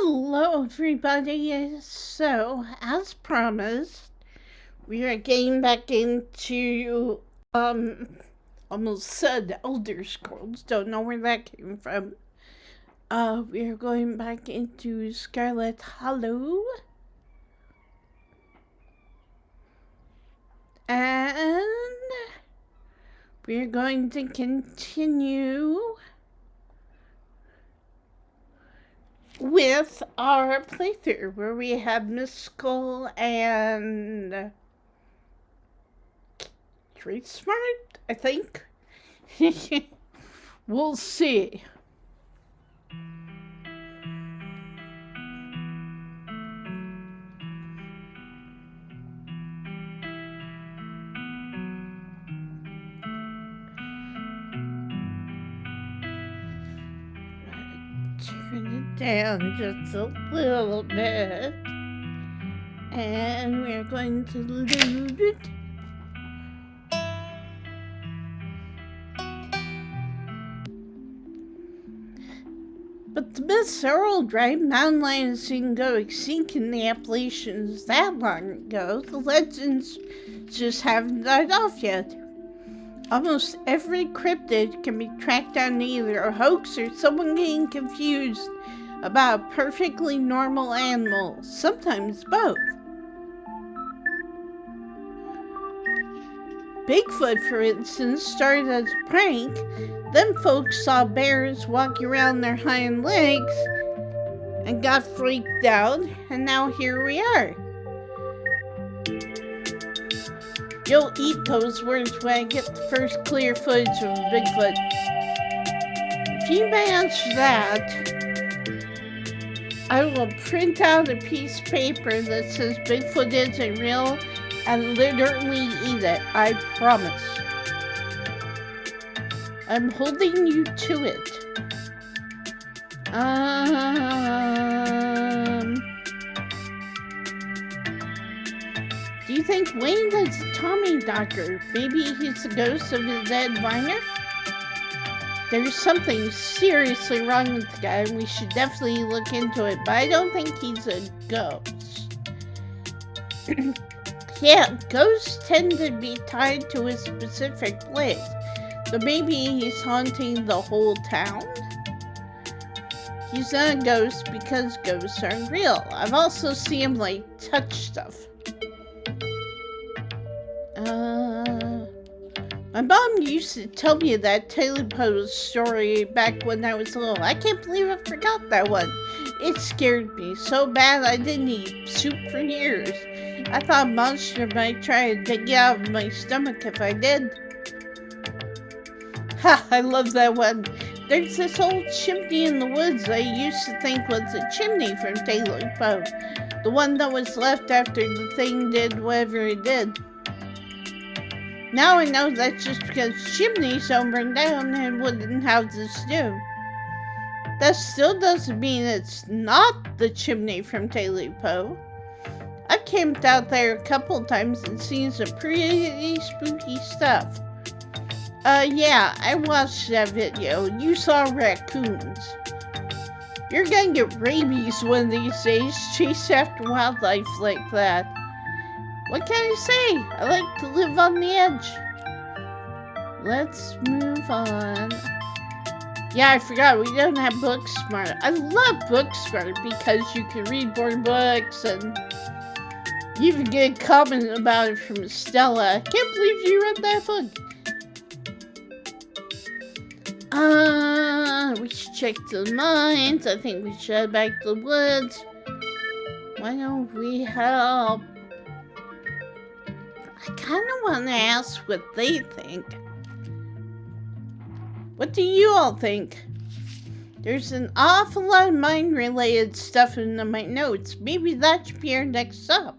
Hello, everybody. So, as promised, we are getting back into, almost said Elder Scrolls. Don't know where that came from. We are going back into Scarlet Hollow. And we're going to continue with our playthrough where we have Miss Skull and Street Smart, I think. We'll see. Turn it down just a little bit. And we're going to load it. But the myths are old, right? Mountain lions didn't go extinct in the Appalachians that long ago. The legends just haven't died off yet. Almost every cryptid can be tracked down to either a hoax or someone getting confused about a perfectly normal animal, sometimes both. Bigfoot, for instance, started as a prank. Then folks saw bears walking around their hind legs and got freaked out, and now here we are. You'll eat those words when I get the first clear footage of Bigfoot. If you may answer that, I will print out a piece of paper that says Bigfoot isn't real and literally eat it. I promise. I'm holding you to it. Do you think Wayne is a Tommy doctor? Maybe he's the ghost of his dead miner? There's something seriously wrong with the guy, and we should definitely look into it, but I don't think he's a ghost. Yeah, ghosts tend to be tied to a specific place, so maybe he's haunting the whole town? He's not a ghost because ghosts aren't real. I've also seen him, touch stuff. My mom used to tell me that Taylor Poe's story back when I was little. I can't believe I forgot that one. It scared me so bad I didn't eat soup for years. I thought a monster might try to dig it out of my stomach if I did. Ha, I love that one. There's this old chimney in the woods I used to think was a chimney from Taylor Poe. The one that was left after the thing did whatever it did. Now I know that's just because chimneys don't burn down and wooden houses do. That still doesn't mean it's not the chimney from Taylor Poe. I've camped out there a couple times and seen some pretty spooky stuff. Yeah, I watched that video. You saw raccoons. You're gonna get rabies one of these days, chased after wildlife like that. What can I say? I like to live on the edge. Let's move on. Yeah, I forgot, we don't have Booksmart. I love Booksmart because you can read more books and you even get a comment about it from Stella. I can't believe you read that book. We should check the mines. I think we should head back to the woods. Why don't we help? I kind of want to ask what they think. What do you all think? There's an awful lot of mine-related stuff in my notes. Maybe that should be our next stop.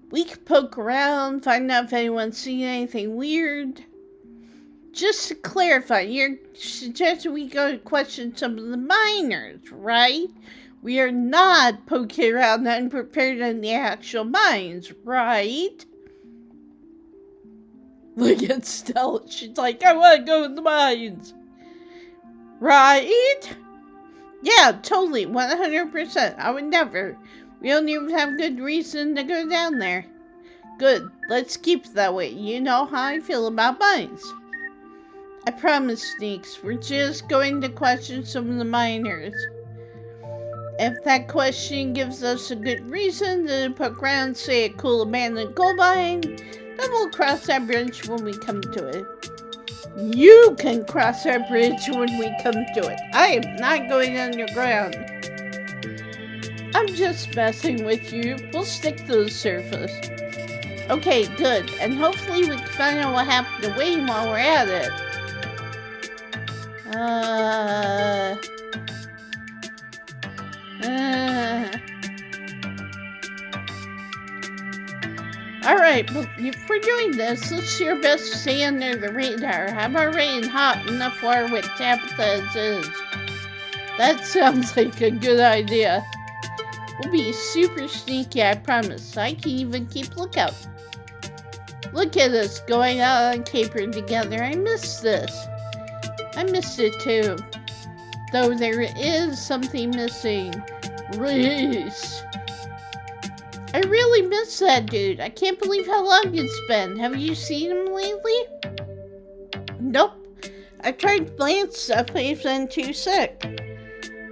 We could poke around, find out if anyone's seen anything weird. Just to clarify, you're suggesting we go to question some of the miners, right? We are not poking around unprepared in the actual mines, right? Look at Stella. She's like, I want to go in the mines. Right? Yeah, totally, 100%. I would never. We don't even have good reason to go down there. Good, let's keep it that way. You know how I feel about mines. I promise, Sneaks, we're just going to question some of the miners. If that question gives us a good reason to poke around, say, a cool abandoned gold mine, then we'll cross that bridge when we come to it. You can cross our bridge when we come to it. I am not going underground. I'm just messing with you. We'll stick to the surface. Okay, good. And hopefully we can find out what happened to Wayne while we're at it. Alright, but if we're doing this, let's do our best to stay under the radar. I'm already in hot enough water with Tabitha as is. That sounds like a good idea. We'll be super sneaky, I promise. I can even keep lookout. Look at us going out on caper together. I miss this. I missed it too. Though there is something missing. Reese. I really miss that dude. I can't believe how long it's been. Have you seen him lately? Nope. I tried playing stuff, but he's been too sick.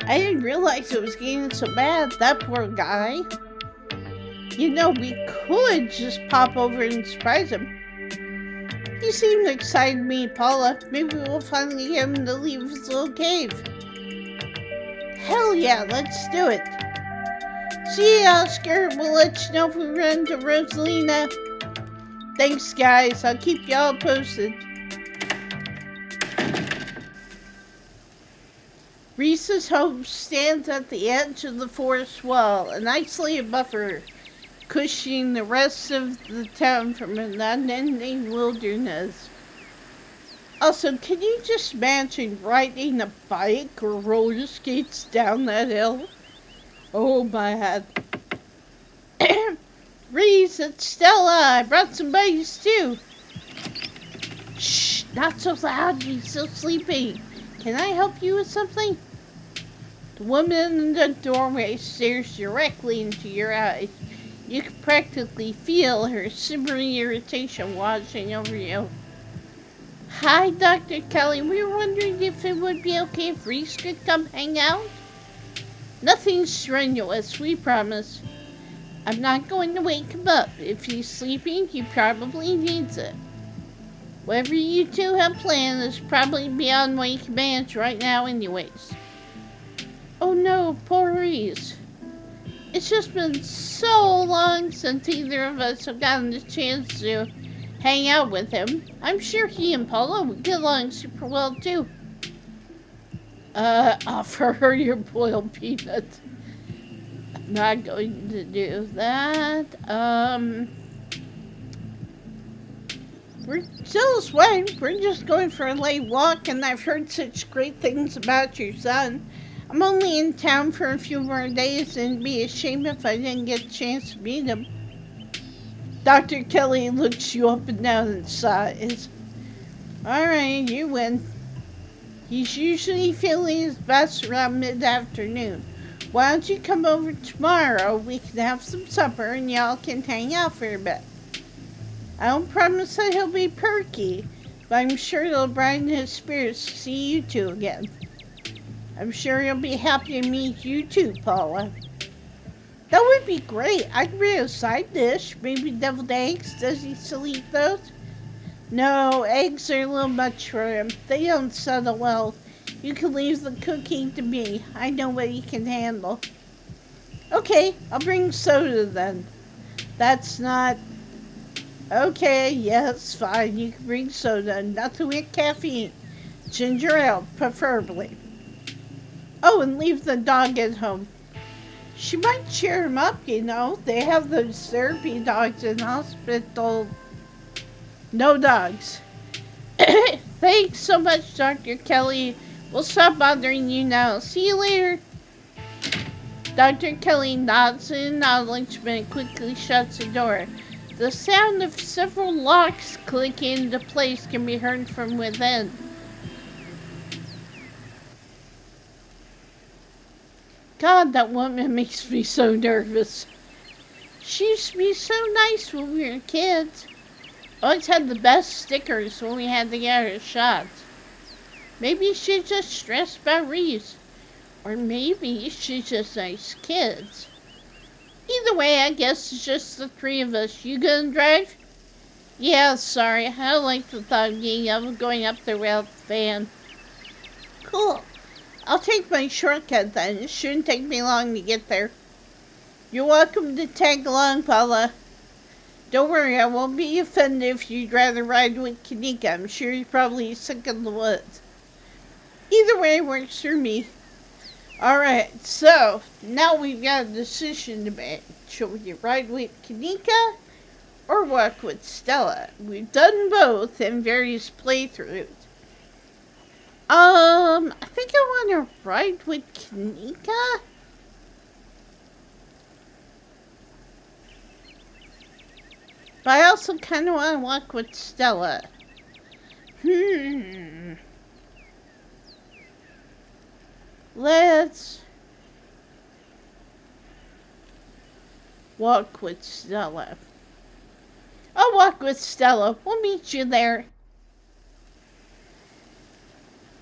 I didn't realize it was getting so bad. That poor guy. You know, we could just pop over and surprise him. He seemed excited to meet Paula. Maybe we'll finally get him to leave his little cave. Hell yeah, let's do it. See you, Oscar. We'll let you know if we run into Rosalina. Thanks, guys. I'll keep y'all posted. Reese's home stands at the edge of the forest wall, an isolated buffer cushioning the rest of the town from an unending wilderness. Also, can you just imagine riding a bike or roller skates down that hill? Oh my head. Reese, it's Stella. I brought some buddies too. Shh, not so loud. He's still sleeping. Can I help you with something? The woman in the doorway stares directly into your eyes. You can practically feel her simmering irritation washing over you. Hi, Dr. Kelly. We were wondering if it would be okay if Reese could come hang out. Nothing strenuous, we promise. I'm not going to wake him up. If he's sleeping, he probably needs it. Whatever you two have planned is probably beyond my commands right now anyways. Oh no, poor Reese. It's just been so long since either of us have gotten the chance to hang out with him. I'm sure he and Paula would get along super well too. Offer her your boiled peanuts. I'm not going to do that. We're still sweating. We're just going for a late walk, and I've heard such great things about your son. I'm only in town for a few more days, and it'd be a shame if I didn't get a chance to meet him. Dr. Kelly looks you up and down and sighs. Alright, you win. He's usually feeling his best around mid-afternoon. Why don't you come over tomorrow? We can have some supper and y'all can hang out for a bit. I don't promise that he'll be perky, but I'm sure it'll brighten his spirits to see you two again. I'm sure he'll be happy to meet you too, Paula. That would be great. I could bring a side dish. Maybe deviled eggs. Does he still eat those? No, eggs are a little much for him. They don't settle well. You can leave the cooking to me. I know what he can handle. Okay, I'll bring soda then. That's not... Okay, yes, fine. You can bring soda. Nothing with caffeine. Ginger ale, preferably. Oh, and leave the dog at home. She might cheer him up, you know. They have those therapy dogs in hospital. No dogs. Thanks so much, Dr. Kelly. We'll stop bothering you now. See you later. Dr. Kelly nods in acknowledgement and quickly shuts the door. The sound of several locks clicking into place can be heard from within. God, that woman makes me so nervous. She used to be so nice when we were kids. Always had the best stickers when we had to get our shots. Maybe she's just stressed about Reese. Or maybe she's just nice kids. Either way, I guess it's just the three of us. You gonna drive? Yeah, sorry. I don't like the thought of going up there without the van. Cool. I'll take my shortcut then. It shouldn't take me long to get there. You're welcome to tag along, Paula. Don't worry, I won't be offended if you'd rather ride with Kanika. I'm sure you're probably sick of the woods. Either way works for me. Alright, so now we've got a decision to make. Should we ride with Kanika or walk with Stella? We've done both in various playthroughs. I think I want to ride with Kanika. But I also kind of want to walk with Stella. Let's walk with Stella. I'll walk with Stella. We'll meet you there.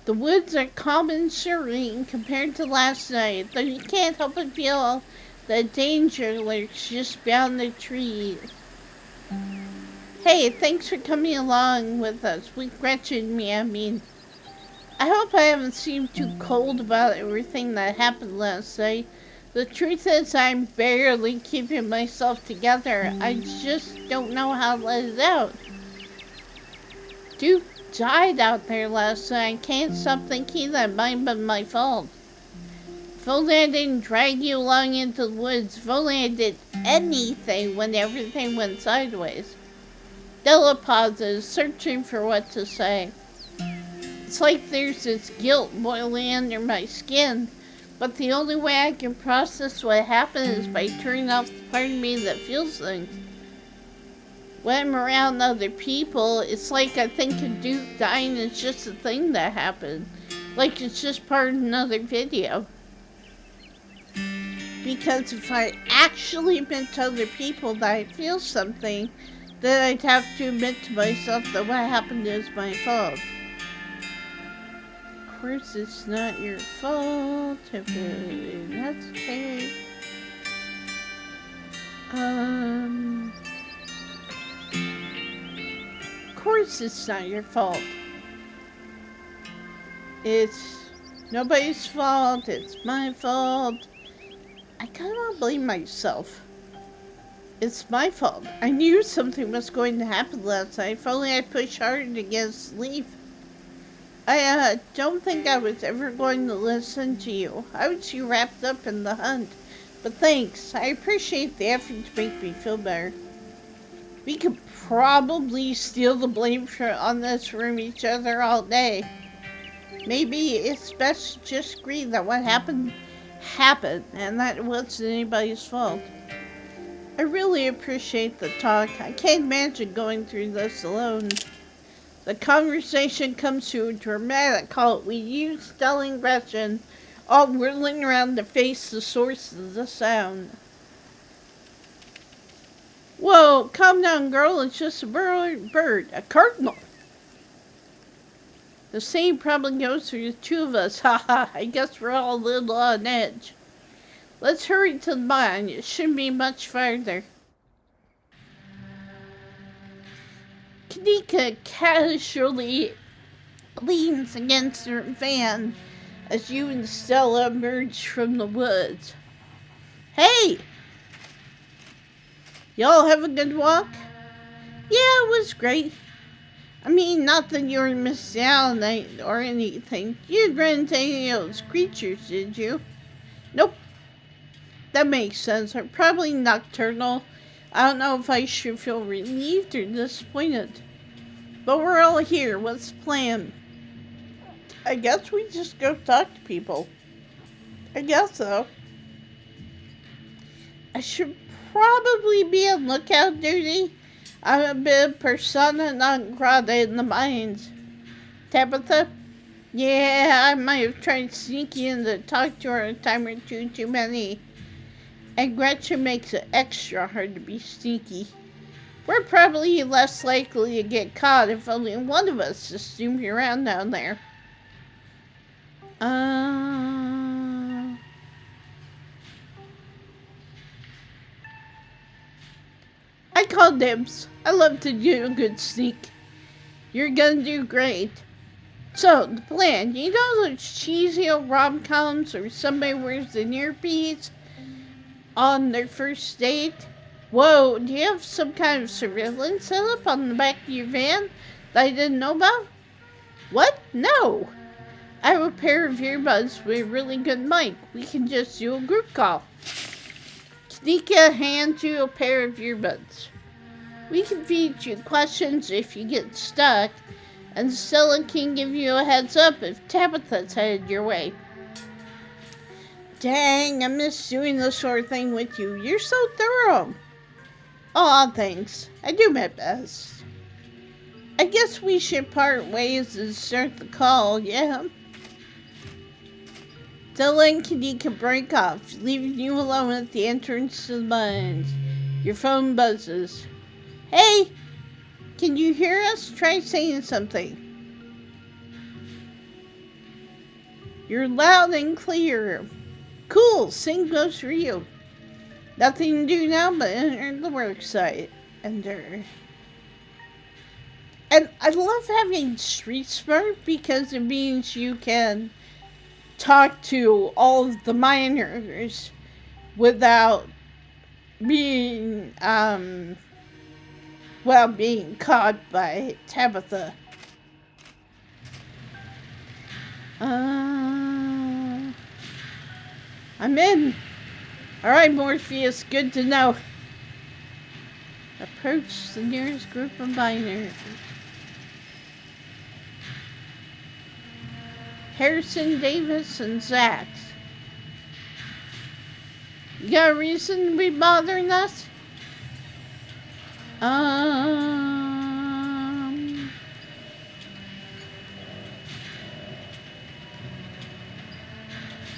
The woods are calm and serene compared to last night, though you can't help but feel that danger lurks just beyond the trees. Hey, thanks for coming along with us. With Gretchen and me, I mean. I hope I haven't seemed too cold about everything that happened last night. The truth is I'm barely keeping myself together. I just don't know how to let it out. Duke died out there last night. I can't stop thinking that might have been my fault. If only I didn't drag you along into the woods. If only I did anything when everything went sideways. Della pauses, searching for what to say. It's like there's this guilt boiling under my skin, but the only way I can process what happened is by turning off the part of me that feels things. When I'm around other people, it's like I think of Duke dying is just a thing that happened. Like it's just part of another video. Because if I actually admit to other people that I feel something, then I'd have to admit to myself that what happened is my fault. Of course, it's not your fault. That's okay. Of course it's not your fault. It's nobody's fault. It's my fault. I kind of blame myself. It's my fault. I knew something was going to happen last night. If only I pushed harder to get sleep. I don't think I was ever going to listen to you. I was too wrapped up in the hunt. But thanks. I appreciate the effort to make me feel better. We could probably steal the blame on this from each other all day. Maybe it's best to just agree that what happened, and that it wasn't anybody's fault. I really appreciate the talk. I can't imagine going through this alone. The conversation comes to a dramatic halt. We use Stella and Gretchen, all whirling around to face the source of the sound. Whoa, calm down, girl. It's just a bird. A cardinal. The same probably goes for the two of us. Haha, I guess we're all a little on edge. Let's hurry to the mine. It shouldn't be much farther. Kanika casually leans against her van as you and Stella emerge from the woods. Hey! Y'all have a good walk? Yeah, it was great. I mean, not that you were missing out or anything. You didn't run into any of those creatures, did you? Nope. That makes sense. They're probably nocturnal. I don't know if I should feel relieved or disappointed. But we're all here. What's the plan? I guess we just go talk to people. I guess so. I should probably be on lookout duty. I'm a bit of persona non grata in the mines. Tabitha? Yeah, I might have tried sneaking in to talk to her a time or two too many. And Gretchen makes it extra hard to be sneaky. We're probably less likely to get caught if only one of us is snooping around down there. I call dibs. I love to do a good sneak. You're gonna do great. So, the plan. You know those cheesy old rom-coms where somebody wears an earpiece on their first date? Whoa, do you have some kind of surveillance setup on the back of your van that I didn't know about? What? No. I have a pair of earbuds with a really good mic. We can just do a group call. Sneaka hands you a pair of earbuds. We can feed you questions if you get stuck, and Stella can give you a heads up if Tabitha's headed your way. Dang, I miss doing this sort of thing with you. You're so thorough. Aw, thanks. I do my best. I guess we should part ways and start the call, yeah? Stella and Kanika break off, leaving you alone at the entrance to the mines. Your phone buzzes. Hey! Can you hear us? Try saying something. You're loud and clear. Cool, same goes for you. Nothing to do now but enter the work site. Enter. And I love having Street Smart because it means you can talk to all of the miners without being, being caught by Tabitha. I'm in. Alright, Morpheus, good to know. Approach the nearest group of miners. Harrison, Davis, and Zach. You got a reason to be bothering us?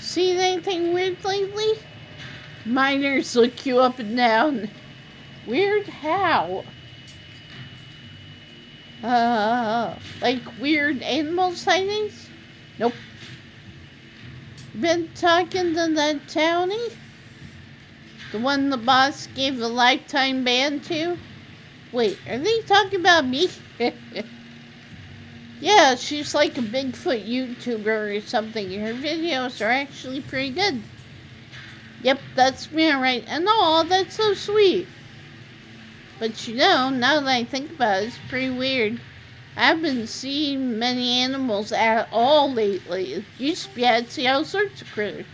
Seen anything weird lately? Miners look you up and down. Weird how? Like weird animal sightings? Nope. Been talking to that townie? The one the boss gave a lifetime ban to? Wait, are they talking about me? Yeah, she's like a Bigfoot YouTuber or something. Her videos are actually pretty good. Yep, that's me, alright. And all, that's so sweet. But you know, now that I think about it, it's pretty weird. I haven't seen many animals at all lately. It used to be I'd see all sorts of critters.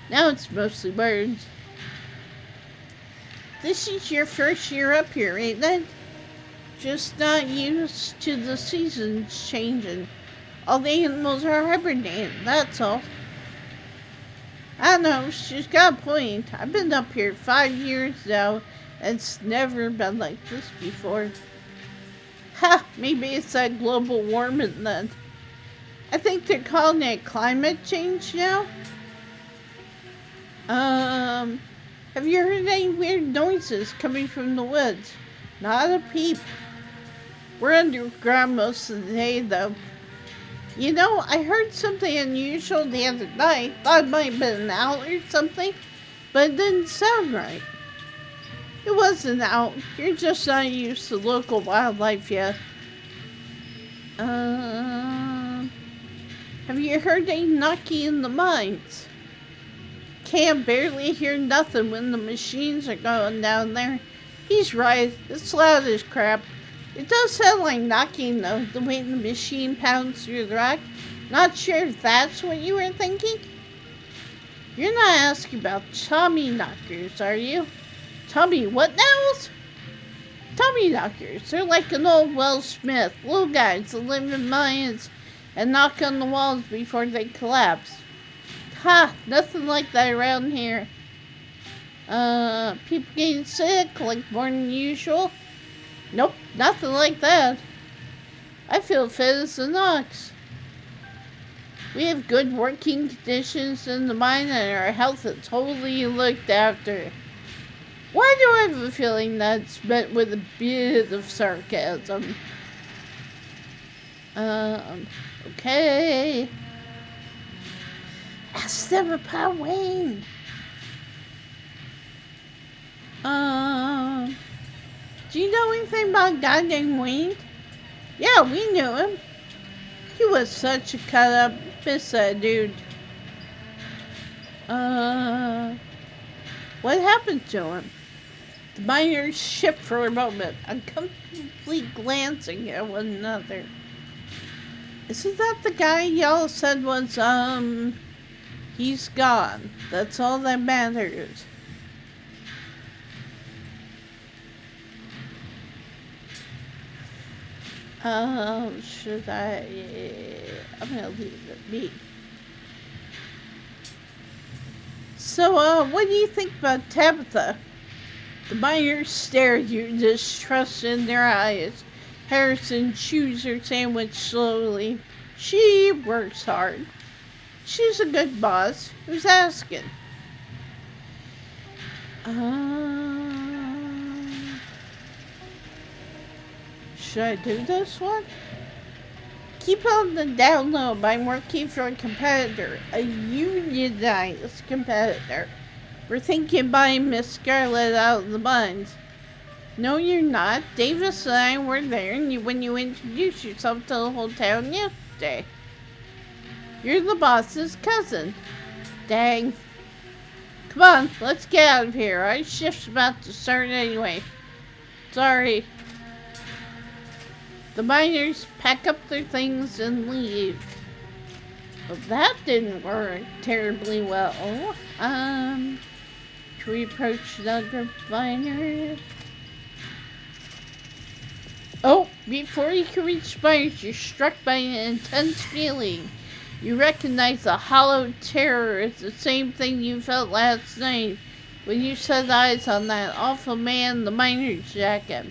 Now it's mostly birds. This is your first year up here, ain't it? Just not used to the seasons changing. All the animals are hibernating, that's all. I don't know, she's got a point. I've been up here 5 years now, and it's never been like this before. Ha! Maybe it's that global warming then. I think they're calling it climate change now. Have you heard any weird noises coming from the woods? Not a peep. We're underground most of the day, though. You know, I heard something unusual the other night. Thought it might have been an owl or something, but it didn't sound right. It wasn't an owl. You're just not used to local wildlife yet. Have you heard any knocking in the mines? Can't barely hear nothing when the machines are going down there. He's right. It's loud as crap. It does sound like knocking, though, the way the machine pounds through the rock. Not sure if that's what you were thinking? You're not asking about Tommy knockers, are you? Tommy what nows? Tommy knockers. They're like an old Welsh Smith. Little guys that live in mines and knock on the walls before they collapse. Ha! Nothing like that around here. People getting sick, like more than usual? Nope, nothing like that. I feel fit as an ox. We have good working conditions in the mine and our health is totally looked after. Why do I have a feeling that's met with a bit of sarcasm? Okay. Ask them about Wayne. Do you know anything about a guy named Wayne? Yeah, we knew him. He was such a cut-up, miss that dude. What happened to him? The miners shift for a moment, uncomfortably glancing at one another. Isn't that the guy y'all said was, he's gone. That's all that matters. Should I? I'm gonna leave it be. So, what do you think about Tabitha? The miners stare at you, distrust in their eyes. Harrison chews her sandwich slowly. She works hard. She's a good boss. Who's asking? Should I do this one? Keep on the down low by working for a competitor, a unionized competitor. We're thinking buying Miss Scarlet out of the mines. No, you're not. Davis and I were there when you introduced yourself to the whole town yesterday. You're the boss's cousin. Dang. Come on, let's get out of here. Our shift's about to start anyway. Sorry. The miners pack up their things and leave. Well, that didn't work terribly well. Should we approach the group of miners? Oh, before you can reach miners, you're struck by an intense feeling. You recognize the hollow terror as the same thing you felt last night when you set eyes on that awful man in the miner's jacket.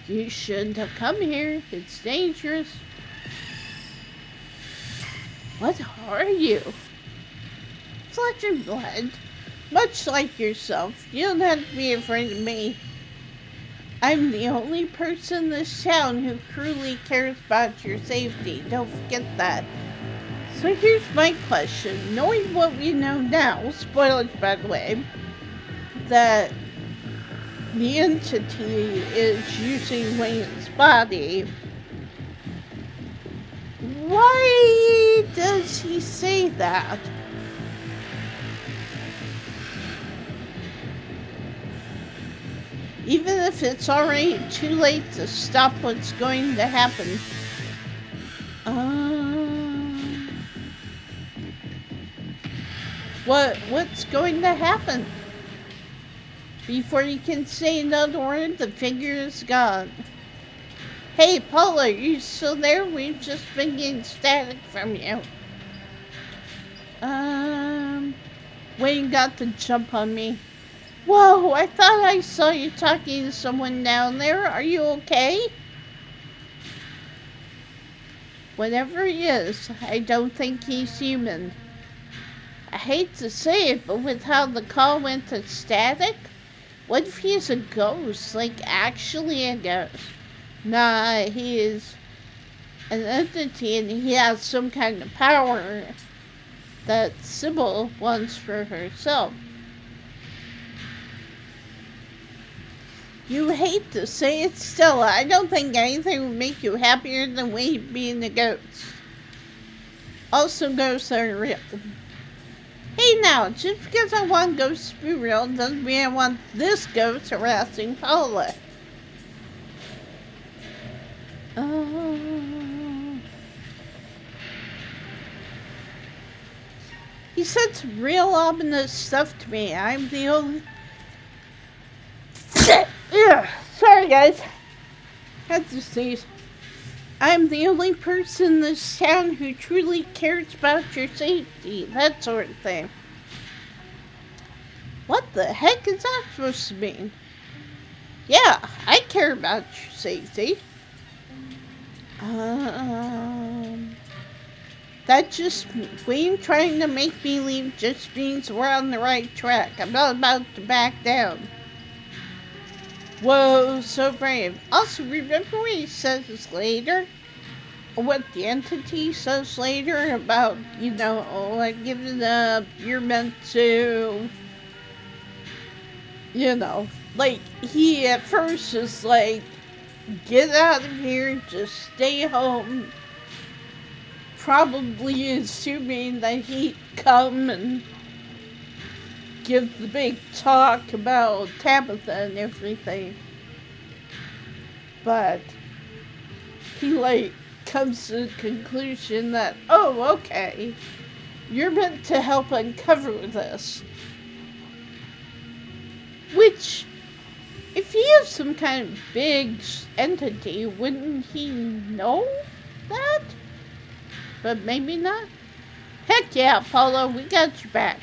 You shouldn't have come here. It's dangerous. What are you? Flesh and blood. Much like yourself, you don't have to be afraid of me. I'm the only person in this town who truly cares about your safety. Don't forget that. So here's my question. Knowing what we know now, spoilers by the way, that the entity is using Wayne's body, why does he say that? Even if it's already too late to stop what's going to happen. What's going to happen? Before you can say another word, the figure is gone. Hey, Paula, are you still there? We've just been getting static from you. Wayne got the jump on me. Whoa, I thought I saw you talking to someone down there. Are you okay? Whatever he is, I don't think he's human. I hate to say it, but with how the call went to static, what if he's a ghost? Like, actually a ghost? Nah, he is an entity and he has some kind of power that Sybil wants for herself. You hate to say it, Stella. I don't think anything would make you happier than Wade being a ghost. Also, ghosts are real. Hey now, just because I want ghosts to be real doesn't mean I want this ghost harassing Paula. He said some real ominous stuff to me. I'm the only... Sorry guys. Had to sneeze. I'm the only person in this town who truly cares about your safety. That sort of thing. What the heck is that supposed to mean? Yeah, I care about your safety. That just Wayne trying to make believe just means we're on the right track. I'm not about to back down. Whoa, so brave. Also, remember what he says later? What the entity says later about, oh, I give it up, you're meant to, like, he at first is like, get out of here, just stay home, probably assuming that he'd come and give the big talk about Tabitha and everything. But he, comes to the conclusion that, oh, okay, you're meant to help uncover this. Which, if he is some kind of big entity, wouldn't he know that? But maybe not. Heck yeah, Apollo, we got your back.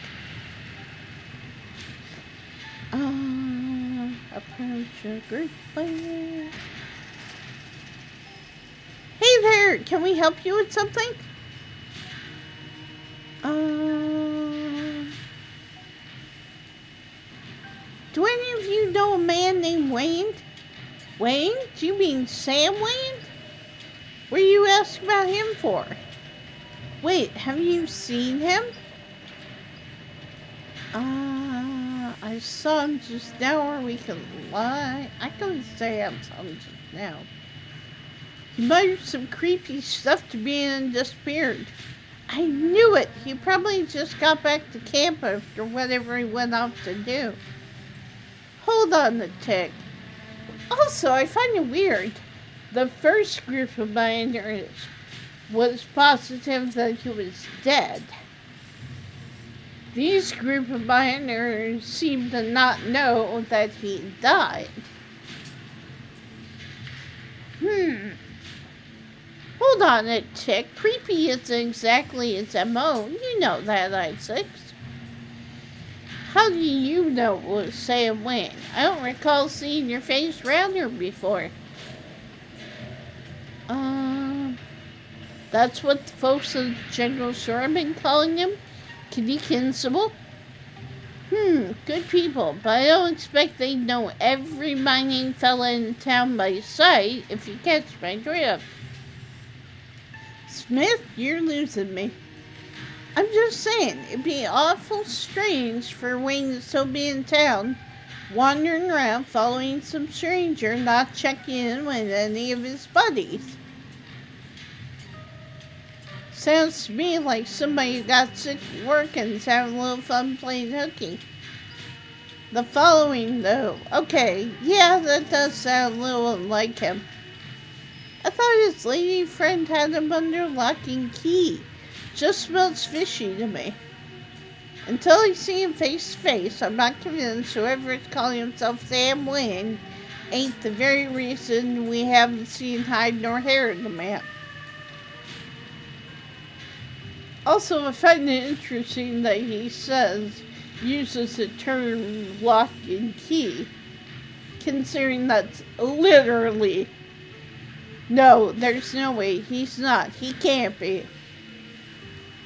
Approach a group player. Hey there, can we help you with something? Do any of you know a man named Wayne? Wayne? Do you mean Sam Wayne? What are you asking about him for? Wait, have you seen him? I saw him just now, or we can lie. I can say I saw him just now. He muttered some creepy stuff to me and disappeared. I knew it! He probably just got back to camp after whatever he went off to do. Hold on a tick. Also, I find it weird. The first group of miners was positive that he was dead. These group of miners seem to not know that he died. Hold on a tick. Creepy isn't exactly his MO. You know that, I6. How do you know it was Sam Wayne? I don't recall seeing your face around here before. That's what the folks in the general store have been calling him? Kitty Kinsible? Good people, but I don't expect they'd know every mining fella in town by sight, if you catch my drift. Smith, you're losing me. I'm just saying, it'd be awful strange for Wayne to still be in town, wandering around following some stranger, not checking in with any of his buddies. Sounds to me like somebody who got sick at work and is having a little fun playing hooky. The following, though. Okay, yeah, that does sound a little like him. I thought his lady friend had him under lock and key. Just smells fishy to me. Until I see him face to face, I'm not convinced whoever is calling himself Sam Wayne ain't the very reason we haven't seen hide nor hair of the man. Also, I find it interesting that he uses the term lock and key, considering that's literally. No, there's no way. He's not. He can't be.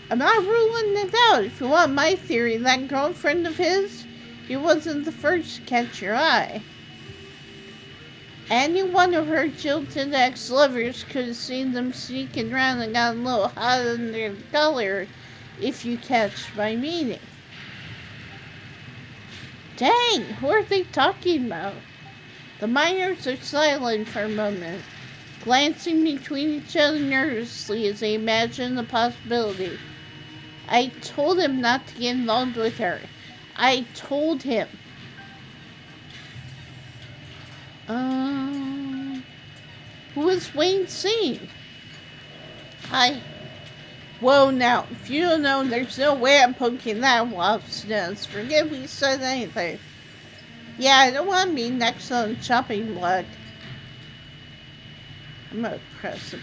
I'm not ruling it out. If you want my theory, that girlfriend of his, he wasn't the first to catch your eye. Any one of her jilted ex-lovers could have seen them sneaking around and got a little hot under the collar, if you catch my meaning. Dang, who are they talking about? The miners are silent for a moment, glancing between each other nervously as they imagine the possibility. I told him not to get involved with her. I told him. Who is Wayne seeing? Whoa, now, if you don't know, there's no way I'm poking that wasp's nest. Forget we said anything. Yeah, I don't want to be next on the chopping block. I'm gonna press him.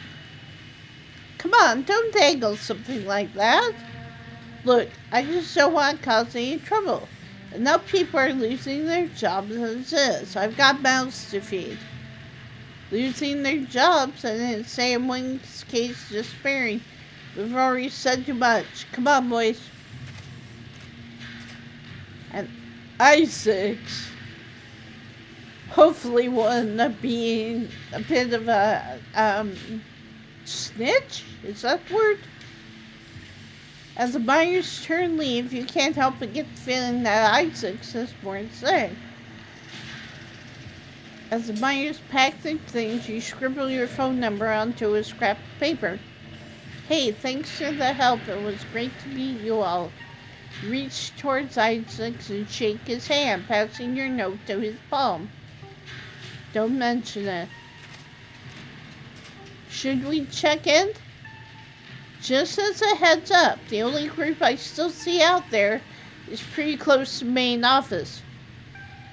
Come on, don't dangle something like that. Look, I just don't want to cause any trouble. Enough people are losing their jobs as it is. I've got mouths to feed. Losing their jobs, and in Sam Wayne's case, despairing. We've already said too much. Come on, boys. And Isaacs hopefully will end up being a bit of a snitch? Is that the word? As the Myers turn leave, you can't help but get the feeling that Isaacs has more to say. As the Myers pack their things, you scribble your phone number onto a scrap of paper. Hey, thanks for the help. It was great to meet you all. Reach towards Isaacs and shake his hand, passing your note to his palm. Don't mention it. Should we check in? Just as a heads up, the only group I still see out there is pretty close to the main office.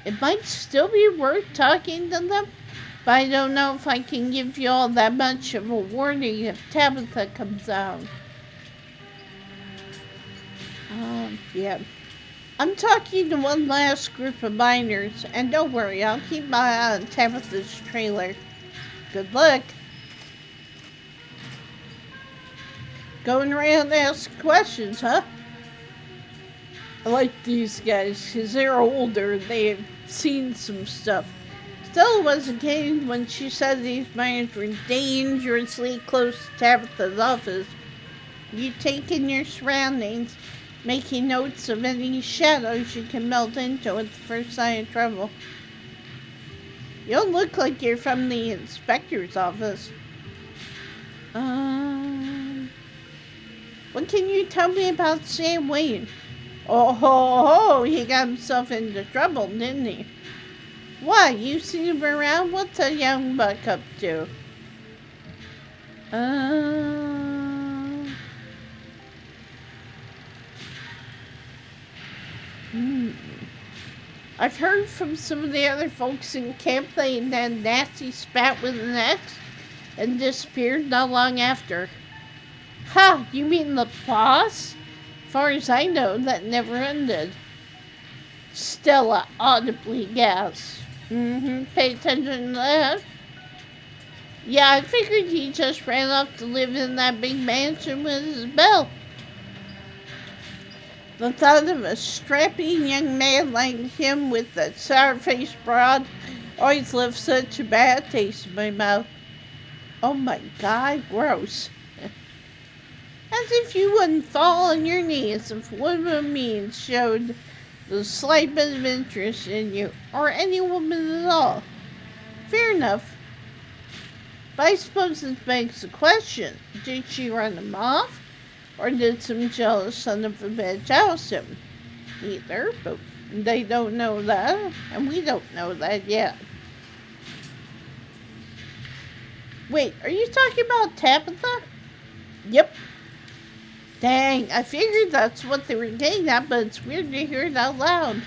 It might still be worth talking to them, but I don't know if I can give you all that much of a warning if Tabitha comes out. Yeah. I'm talking to one last group of miners, and don't worry, I'll keep my eye on Tabitha's trailer. Good luck. Going around asking questions, huh? I like these guys, because they're older, they've seen some stuff. Stella wasn't kidding when she said these miners were dangerously close to Tabitha's office. You take in your surroundings, making notes of any shadows you can melt into at the first sign of trouble. You don't look like you're from the inspector's office. What can you tell me about Sam Wayne? Oh, he got himself into trouble, didn't he? Why, you seen him around? What's a young buck up to? I've heard from some of the other folks in camp they had a nasty spat with an ex and disappeared not long after. Ha! You mean the boss? As far as I know, that never ended. Stella audibly gasped. Pay attention to that. Yeah, I figured he just ran off to live in that big mansion with his Belle. The thought of a strapping young man like him with that sour-faced broad always left such a bad taste in my mouth. Oh my God, gross. As if you wouldn't fall on your knees if one of me showed the slight bit of interest in you, or any woman at all. Fair enough. But I suppose this begs the question, did she run him off? Or did some jealous son of a bitch oust him? Either, but they don't know that, and we don't know that yet. Wait, are you talking about Tabitha? Yep. Dang, I figured that's what they were getting at, but it's weird to hear it out loud.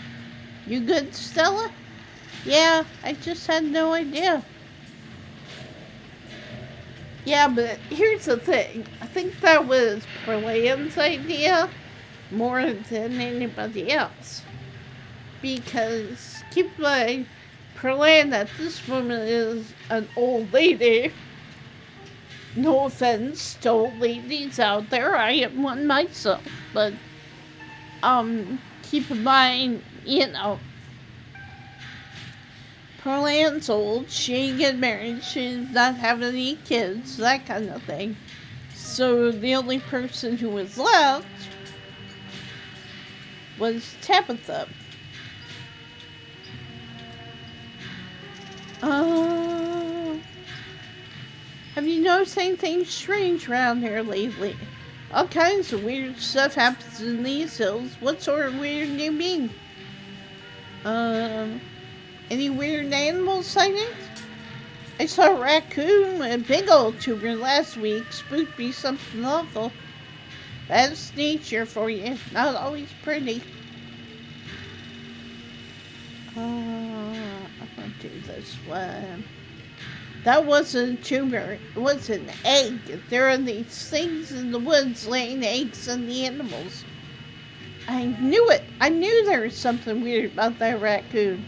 You good, Stella? Yeah, I just had no idea. Yeah, but here's the thing. I think that was Perlan's idea more than anybody else. Because, keep in mind, Perlan at this moment is an old lady. No offense to old ladies out there, I am one myself. But, keep in mind, Perlan's old, she ain't getting married, she's not having any kids, that kind of thing. So the only person who was left was Tabitha. Have you noticed anything strange around here lately? All kinds of weird stuff happens in these hills. What sort of weird do you mean? Any weird animal sightings? I saw a raccoon with a big old tumor last week. Spooked me something awful. That's nature for you. Not always pretty. I'm gonna do this one. That wasn't a tumor. It was an egg. There are these things in the woods laying eggs on the animals. I knew it. I knew there was something weird about that raccoon.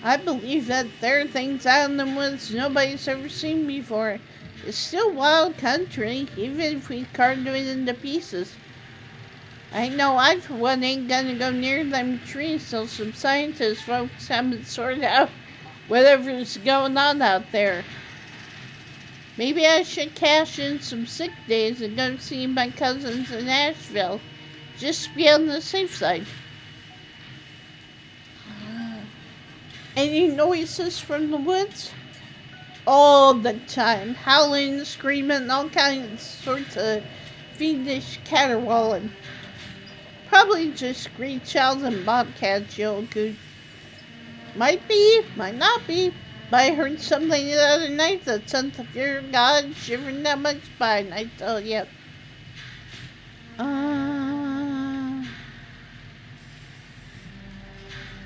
I believe that there are things out in the woods nobody's ever seen before. It's still wild country, even if we carved it into pieces. I know I, for one, ain't gonna go near them trees till some scientist folks haven't sorted out whatever's going on out there. Maybe I should cash in some sick days and go see my cousins in Nashville, just to be on the safe side. Any noises from the woods? All the time. Howling, screaming, all sorts of fiendish caterwauling. Probably just screech owls and bobcats, you old goose. Might be, might not be. But I heard something the other night that sent the fear of God shivering down my spine, I tell you.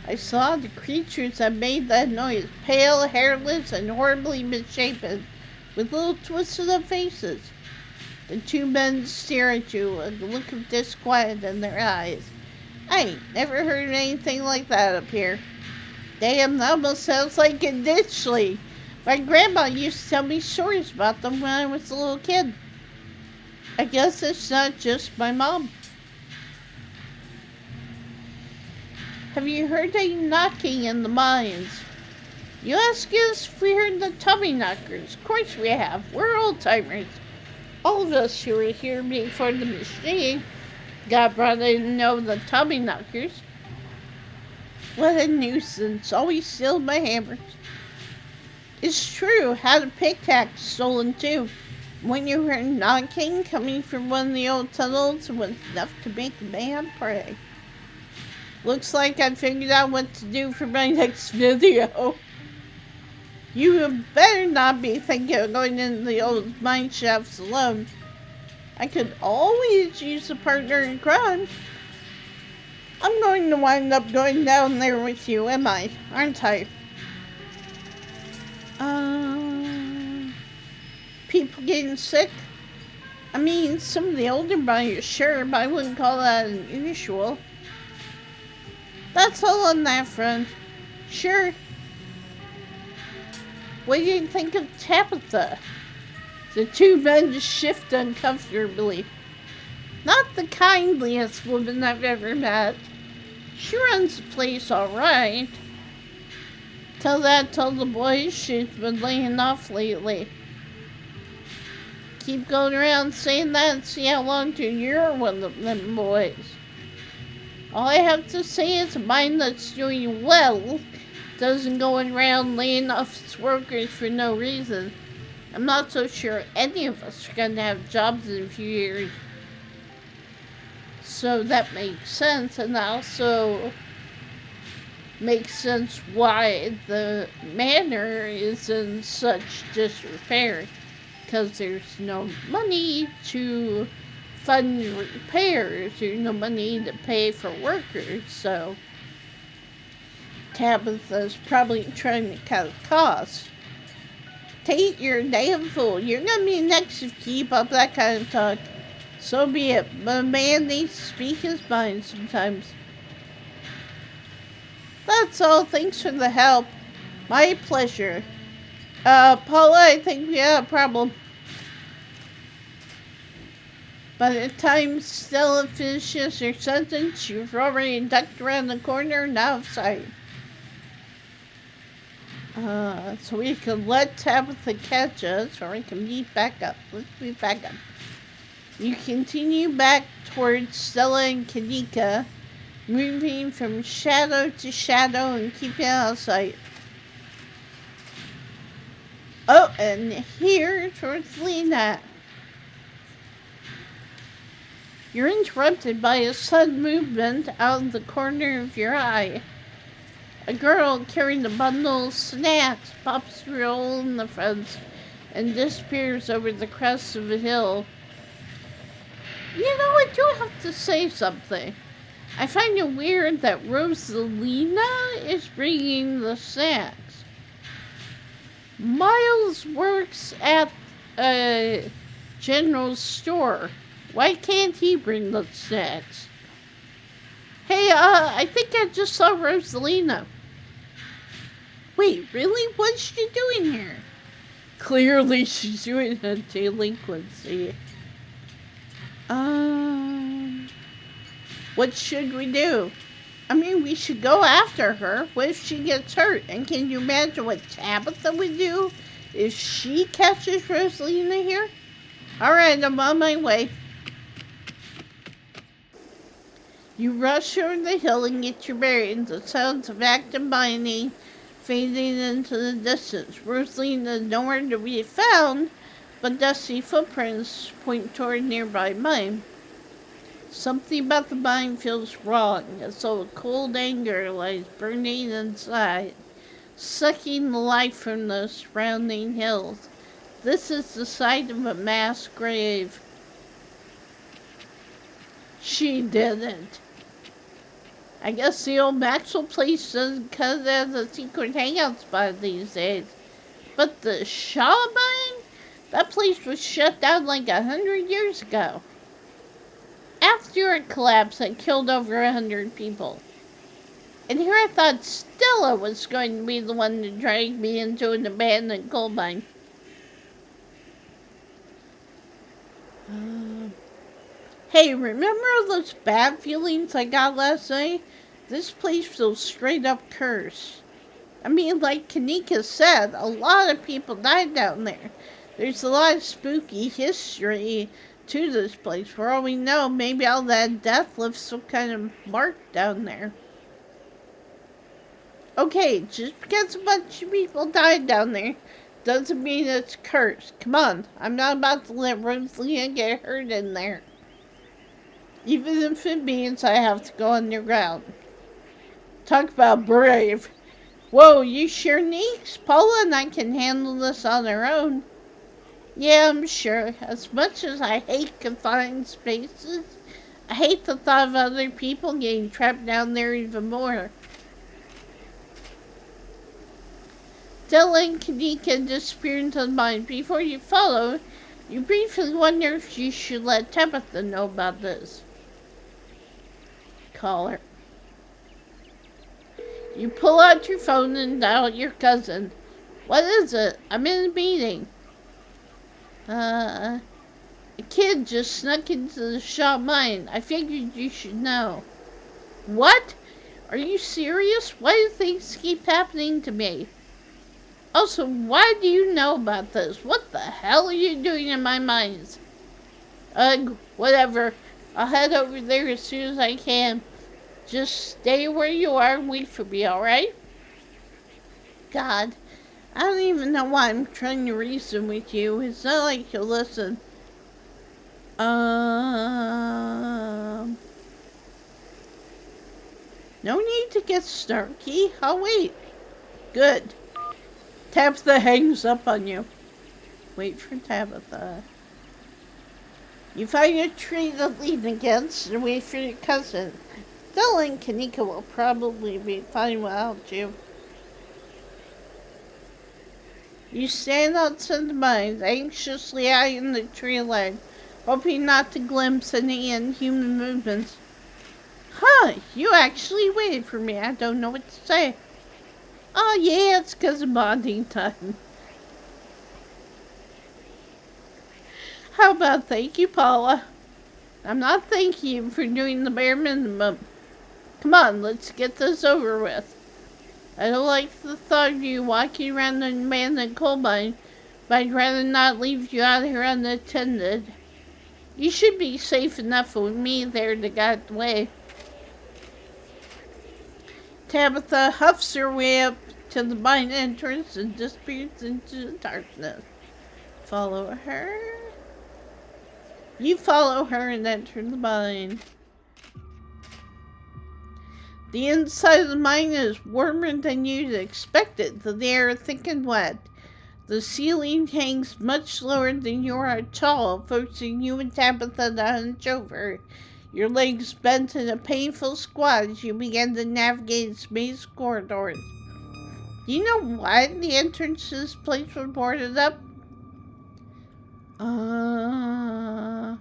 I saw the creatures that made that noise, pale, hairless, and horribly misshapen, with little twisted faces. The two men stare at you with a look of disquiet in their eyes. I ain't never heard anything like that up here. Damn, that almost sounds like a ditchley. My grandma used to tell me stories about them when I was a little kid. I guess it's not just my mom. Have you heard any knocking in the mines? You ask us if we heard the tummy knockers. Of course we have. We're old-timers. All of us who were here before the machine got brought in to know the tummy knockers. What a nuisance. Always stealed my hammers. It's true. Had a pickaxe stolen too. When you heard knocking coming from one of the old tunnels, it was enough to make a man pray. Looks like I figured out what to do for my next video. You better not be thinking of going into the old mine shafts alone. I could always use a partner in crime. I'm going to wind up going down there with you, am I? Aren't I? People getting sick? I mean, some of the older miners, sure, but I wouldn't call that unusual. That's all on that front. Sure. What do you think of Tabitha? The two men shift uncomfortably. Not the kindliest woman I've ever met. She runs the place all right. Tell the boys she's been laying off lately. Keep going around saying that and see how long till you're one of them boys. All I have to say is a mine that's doing well doesn't go around laying off its workers for no reason. I'm not so sure any of us are going to have jobs in a few years. So that makes sense, and also makes sense why the manor is in such disrepair, because there's no money to fund repairs, there's no money to pay for workers, so Tabitha's probably trying to cut costs. Tate, you're a damn fool. You're gonna be next to keep up that kind of talk. So be it, but a man needs to speak his mind sometimes. That's all. Thanks for the help. My pleasure. Paula, I think we have a problem. By the time Stella finishes her sentence, you've already ducked around the corner and out of sight. So we can let Tabitha catch us, or we can meet back up. Let's meet back up. You continue back towards Stella and Kanika, moving from shadow to shadow and keeping out of sight. Oh, and here towards Lena. You're interrupted by a sudden movement out of the corner of your eye. A girl carrying a bundle of snacks pops through a hole in the fence and disappears over the crest of a hill. You know, I do have to say something. I find it weird that Rosalina is bringing the snacks. Miles works at a general store. Why can't he bring the snacks? Hey, I think I just saw Rosalina. Wait, really? What's she doing here? Clearly she's doing a delinquency. What should we do? I mean, we should go after her. What if she gets hurt? And can you imagine what Tabitha would do if she catches Rosalina here? Alright, I'm on my way. You rush over the hill and get your bearings. The sounds of active mining fading into the distance. Rosalina is nowhere to be found, but dusty footprints point toward nearby mine. Something about the mine feels wrong, as though a cold anger lies burning inside, sucking the life from the surrounding hills. This is the site of a mass grave. She didn't. I guess the old Maxwell place doesn't cut as a secret hangout spot these days. But the Shaw mine? That place was shut down like 100 years ago. After it collapsed, it killed over 100 people. And here I thought Stella was going to be the one to drag me into an abandoned coal mine. Hey, remember all those bad feelings I got last night? This place feels straight up cursed. I mean, like Kanika said, a lot of people died down there. There's a lot of spooky history to this place. For all we know, maybe all that death left some kind of mark down there. Okay, just because a bunch of people died down there doesn't mean it's cursed. Come on, I'm not about to let Rosalina get hurt in there. Even if it means I have to go underground. Talk about brave. Whoa, you sure, Neeks? Paula and I can handle this on our own. Yeah, I'm sure. As much as I hate confined spaces, I hate the thought of other people getting trapped down there even more. Della and Kanika disappear into the mine. Before you follow, you briefly wonder if you should let Tabitha know about this. Call her. You pull out your phone and dial your cousin. What is it? I'm in a meeting. A kid just snuck into the Shaw mine. I figured you should know. What? Are you serious? Why do things keep happening to me? Also, why do you know about this? What the hell are you doing in my mines? Whatever. I'll head over there as soon as I can. Just stay where you are and wait for me, alright? God, I don't even know why I'm trying to reason with you. It's not like you'll listen. No need to get snarky. I'll wait. Good. Tabitha hangs up on you. Wait for Tabitha. You find a tree to lean against and wait for your cousin. Della and Kanika will probably be fine without you. You stand outside the mines, anxiously eyeing the tree line, hoping not to glimpse any inhuman movements. Huh, you actually waited for me. I don't know what to say. Oh yeah, it's 'cause of bonding time. How about thank you, Paula? I'm not thanking you for doing the bare minimum. Come on, let's get this over with. I don't like the thought of you walking around an abandoned coal mine, but I'd rather not leave you out here unattended. You should be safe enough with me there to guide the way. Tabitha huffs her way up to the mine entrance and disappears into the darkness. Follow her. You follow her and enter the mine. The inside of the mine is warmer than you'd expected. The air is thick and wet. The ceiling hangs much lower than you are tall, forcing you and Tabitha to hunch over. Your legs bent in a painful squat as you begin to navigate its maze corridors. Do you know why the entrance to this place was boarded up? I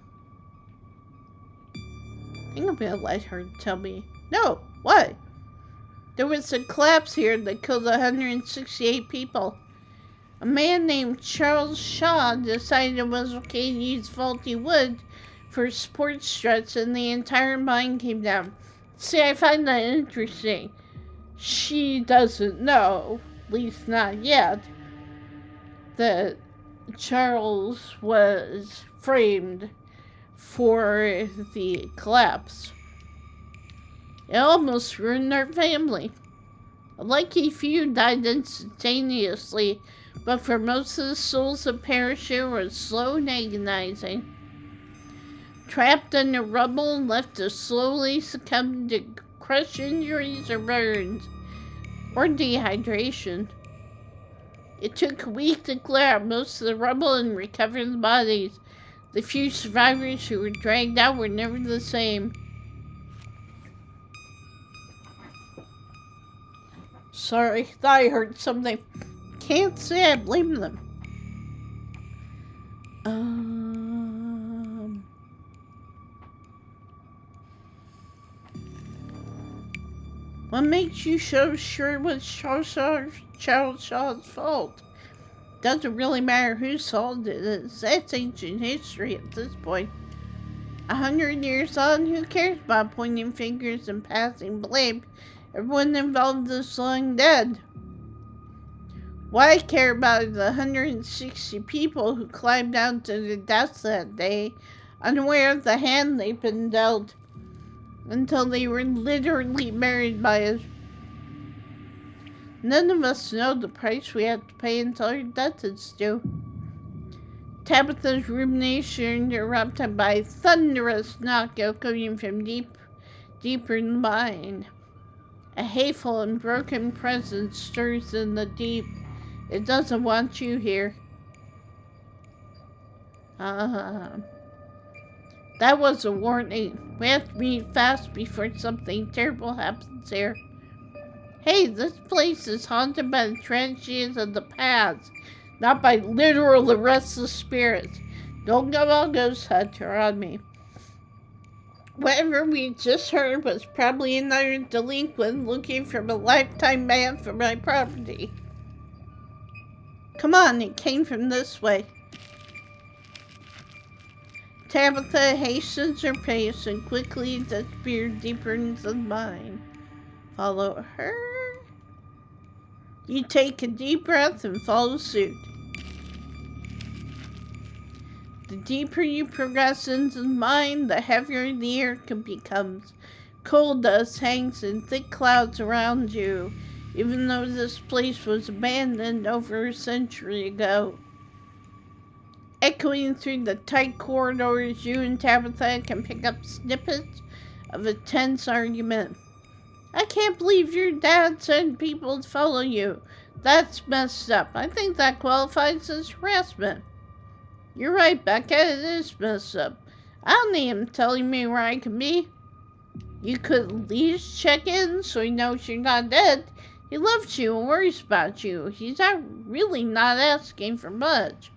think I'm gonna let her tell me. No, what? There was a collapse here that killed 168 people. A man named Charles Shaw decided it was okay to use faulty wood for support struts, and the entire mine came down. See, I find that interesting. She doesn't know, at least not yet, that Charles was framed for the collapse. It almost ruined their family. A lucky few died instantaneously, but for most of the souls that perished here was slow and agonizing. Trapped in the rubble and left to slowly succumb to crush injuries or burns, or dehydration. It took a week to clear out most of the rubble and recover the bodies. The few survivors who were dragged out were never the same. Sorry, thought I heard something. Can't say I blame them. What makes you so sure it was Charles Shaw's fault? Doesn't really matter whose fault it is. That's ancient history at this point. 100 years on, who cares about pointing fingers and passing blame? Everyone involved is long dead. What I care about is the 160 people who climbed down to their deaths that day, unaware of the hand they've been dealt, until they were literally buried by us. None of us know the price we have to pay until our death is due. Tabitha's rumination interrupted by a thunderous knockout coming from deeper in the mine. A hateful and broken presence stirs in the deep. It doesn't want you here. That was a warning. We have to meet fast before something terrible happens here. Hey, this place is haunted by the tragedies of the past, not by literal arrests of spirits. Don't go all ghost hunter on me. Whatever we just heard was probably another delinquent looking for a lifetime ban for my property. Come on, it came from this way. Tabitha hastens her pace and quickly disappeared deeper into the mine. Follow her. You take a deep breath and follow suit. The deeper you progress into the mine, the heavier the air becomes. Coal dust hangs in thick clouds around you, even though this place was abandoned over a century ago. Echoing through the tight corridors, you and Tabitha can pick up snippets of a tense argument. I can't believe your dad sent people to follow you. That's messed up. I think that qualifies as harassment. You're right, Becca, it is messed up. I don't need him telling me where I can be. You could at least check in so he knows you're not dead. He loves you and worries about you. He's really not asking for much.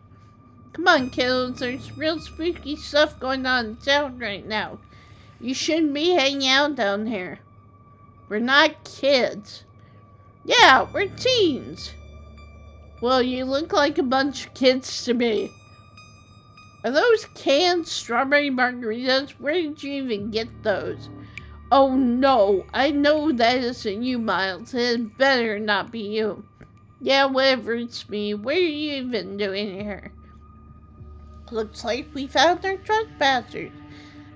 Come on, kiddos, there's real spooky stuff going on in town right now. You shouldn't be hanging out down here. We're not kids. Yeah, we're teens. Well, you look like a bunch of kids to me. Are those canned strawberry margaritas? Where did you even get those? Oh no, I know that isn't you, Miles. It better not be you. Yeah, whatever, it's me. What are you even doing here? Looks like we found our trespassers.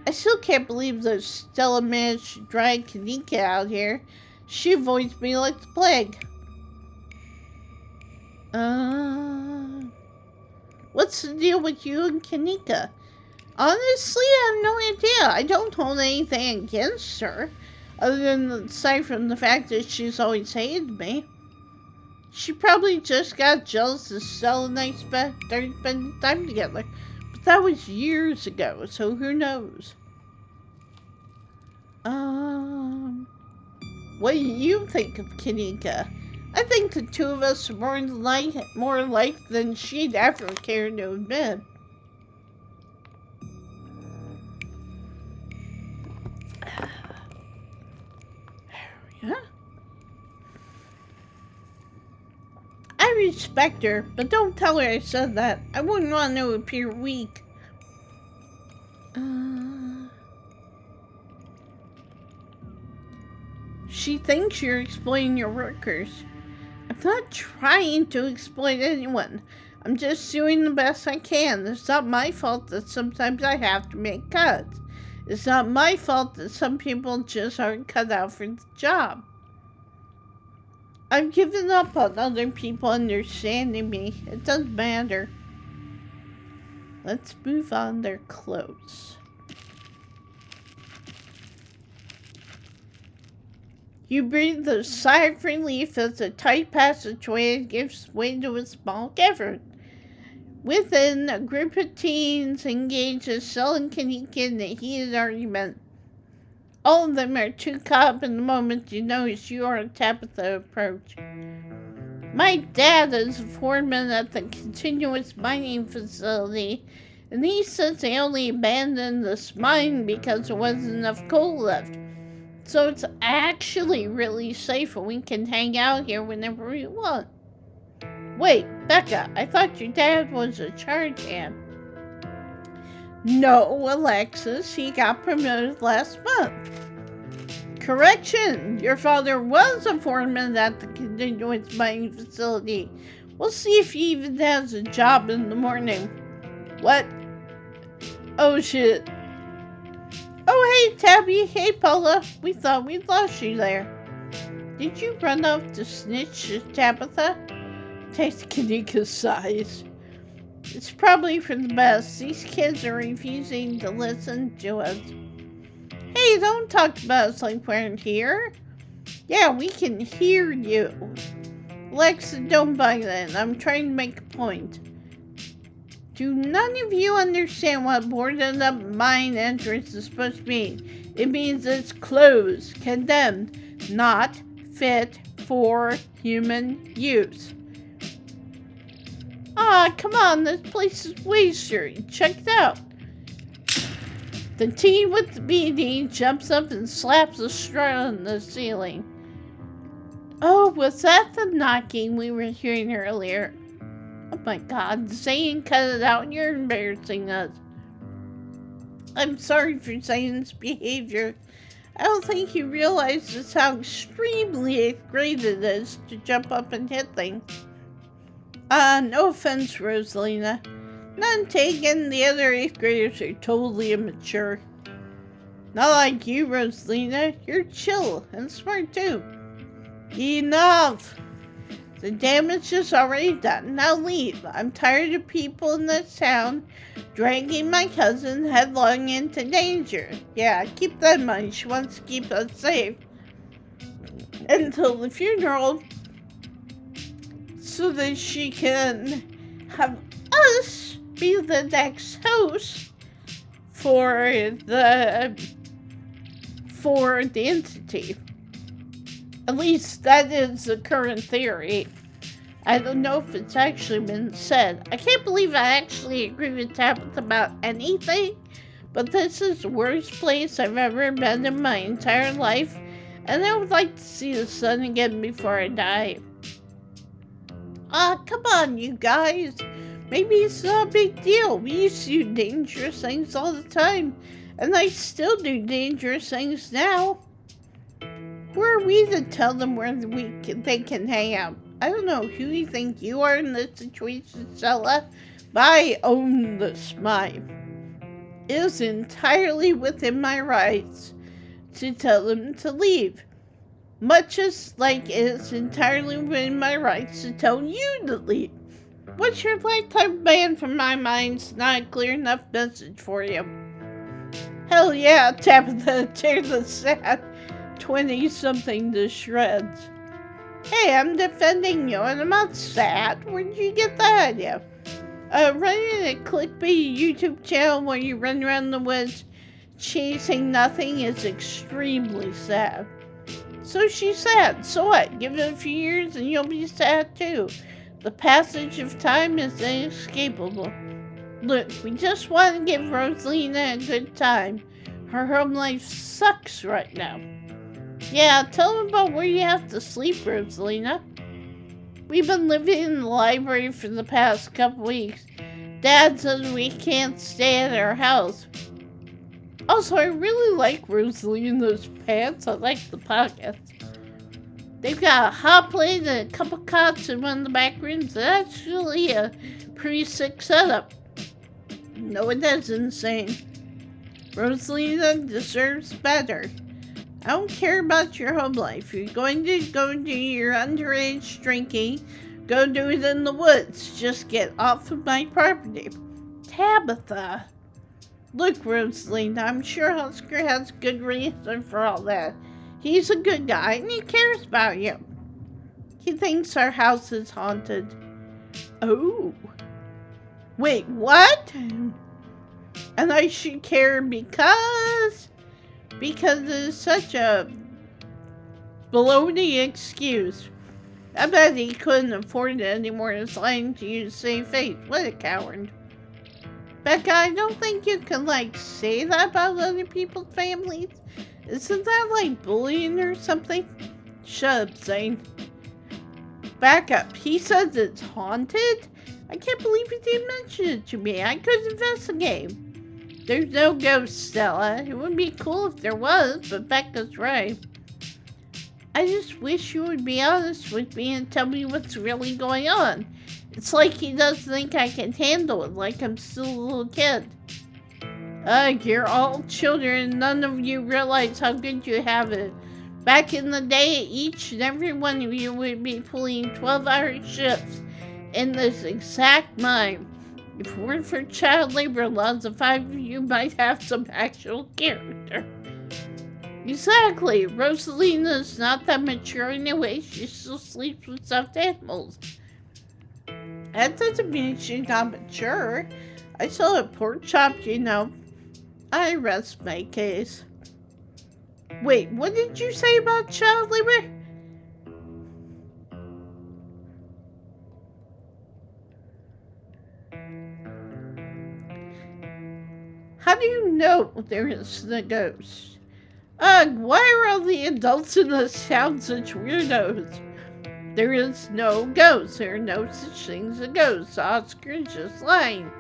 I still can't believe that Stella managed to drag Kanika out here. She avoids me like the plague. What's the deal with you and Kanika? Honestly, I have no idea. I don't hold anything against her, other than aside from the fact that she's always hated me. She probably just got jealous that Stella and I started spending time together. But that was years ago, so who knows? What do you think of Kanika? I think the two of us are more alike than she'd ever care to admit. I respect her, but don't tell her I said that. I wouldn't want to appear weak. She thinks you're exploiting your workers. I'm not trying to exploit anyone. I'm just doing the best I can. It's not my fault that sometimes I have to make cuts. It's not my fault that some people just aren't cut out for the job. I've given up on other people understanding me. It doesn't matter. Let's move on their clothes. You breathe a sigh of relief as a tight passageway gives way to a small cavern. Within, a group of teens engage a sullen Kanika in a heated argument. All of them are too caught up in the moment to notice you or Tabitha approach. My dad is a foreman at the continuous mining facility, and he says they only abandoned this mine because there wasn't enough coal left. So it's actually really safe and we can hang out here whenever we want. Wait, Becca, I thought your dad was a charge hand. No, Alexis, he got promoted last month. Correction, your father was a foreman at the continuous mining facility. We'll see if he even has a job in the morning. What? Oh shit. Oh, hey, Tabby. Hey, Paula. We thought we'd lost you there. Did you run off to snitch to Tabitha? Takes Kanika's sighs. It's probably for the best. These kids are refusing to listen to us. Hey, don't talk about us like we aren't here. Yeah, we can hear you. Lexa, don't buy that. I'm trying to make a point. Do none of you understand what boarded up mine entrance is supposed to mean? It means it's closed, condemned, not fit for human use. Ah, come on, this place is way dirty. Check it out. The teen with the BD jumps up and slaps a straw on the ceiling. Oh, was that the knocking we were hearing earlier? Oh my god, Zane, cut it out. You're embarrassing us. I'm sorry for Zane's behavior. I don't think he realizes how extremely 8th grade it is to jump up and hit things. No offense, Rosalina. None taken. The other 8th graders are totally immature. Not like you, Rosalina. You're chill and smart too. Enough! The damage is already done. Now leave. I'm tired of people in this town dragging my cousin headlong into danger. Yeah, keep that in mind. She wants to keep us safe until the funeral so that she can have us be the next host for the entity. At least that is the current theory. I don't know if it's actually been said. I can't believe I actually agree with Tabitha about anything, but this is the worst place I've ever been in my entire life, and I would like to see the sun again before I die. Come on, you guys. Maybe it's not a big deal. We used to do dangerous things all the time, and I still do dangerous things now. Who are we to tell them where they can hang out? I don't know who you think you are in this situation, Stella, but I own this mine. It is entirely within my rights to tell them to leave. Much as like it is entirely within my rights to tell you to leave. What's your lifetime ban from my mind's not a clear enough message for you? Hell yeah, Tabitha, tear the sad 20-something to shreds. Hey, I'm defending you, and I'm not sad. Where'd you get that idea? Running a clickbait YouTube channel where you run around the woods chasing nothing is extremely sad. So she's sad. So what? Give it a few years and you'll be sad too. The passage of time is inescapable. Look, we just want to give Rosalina a good time. Her home life sucks right now. Yeah, tell them about where you have to sleep, Rosalina. We've been living in the library for the past couple weeks. Dad says we can't stay at our house. Also, I really like Rosalina's pants. I like the pockets. They've got a hot plate and a couple cots in one of the back rooms. It's actually a pretty sick setup. No, it is insane. Rosalina deserves better. I don't care about your home life. You're going to go do your underage drinking. Go do it in the woods. Just get off of my property. Tabitha. Look, Rosalina, I'm sure Husker has good reason for all that. He's a good guy and he cares about you. He thinks our house is haunted. Oh. Wait, what? And I should care because it's such a baloney excuse. I bet he couldn't afford it anymore. He's lying to you to save face. What a coward. Becca, I don't think you can, say that about other people's families. Isn't that, bullying or something? Shut up, Zane. Back up. He says it's haunted? I can't believe he didn't mention it to me. I could investigate. There's no ghost, Stella. It would be cool if there was, but Becca's right. I just wish you would be honest with me and tell me what's really going on. It's like he doesn't think I can handle it, like I'm still a little kid. Ugh, you're all children and none of you realize how good you have it. Back in the day, each and every one of you would be pulling 12-hour shifts in this exact mine. If it weren't for child labor laws, the 5 of you might have some actual character. Exactly. Rosalina's not that mature anyway. She still sleeps with stuffed animals. That doesn't mean she's not mature. I saw a pork chop, I rest my case. Wait, what did you say about child labor? How do you know there is the ghost? Ugh, why are all the adults in this town such weirdos? There is no ghost. There are no such things as ghosts. Oscar's just lying.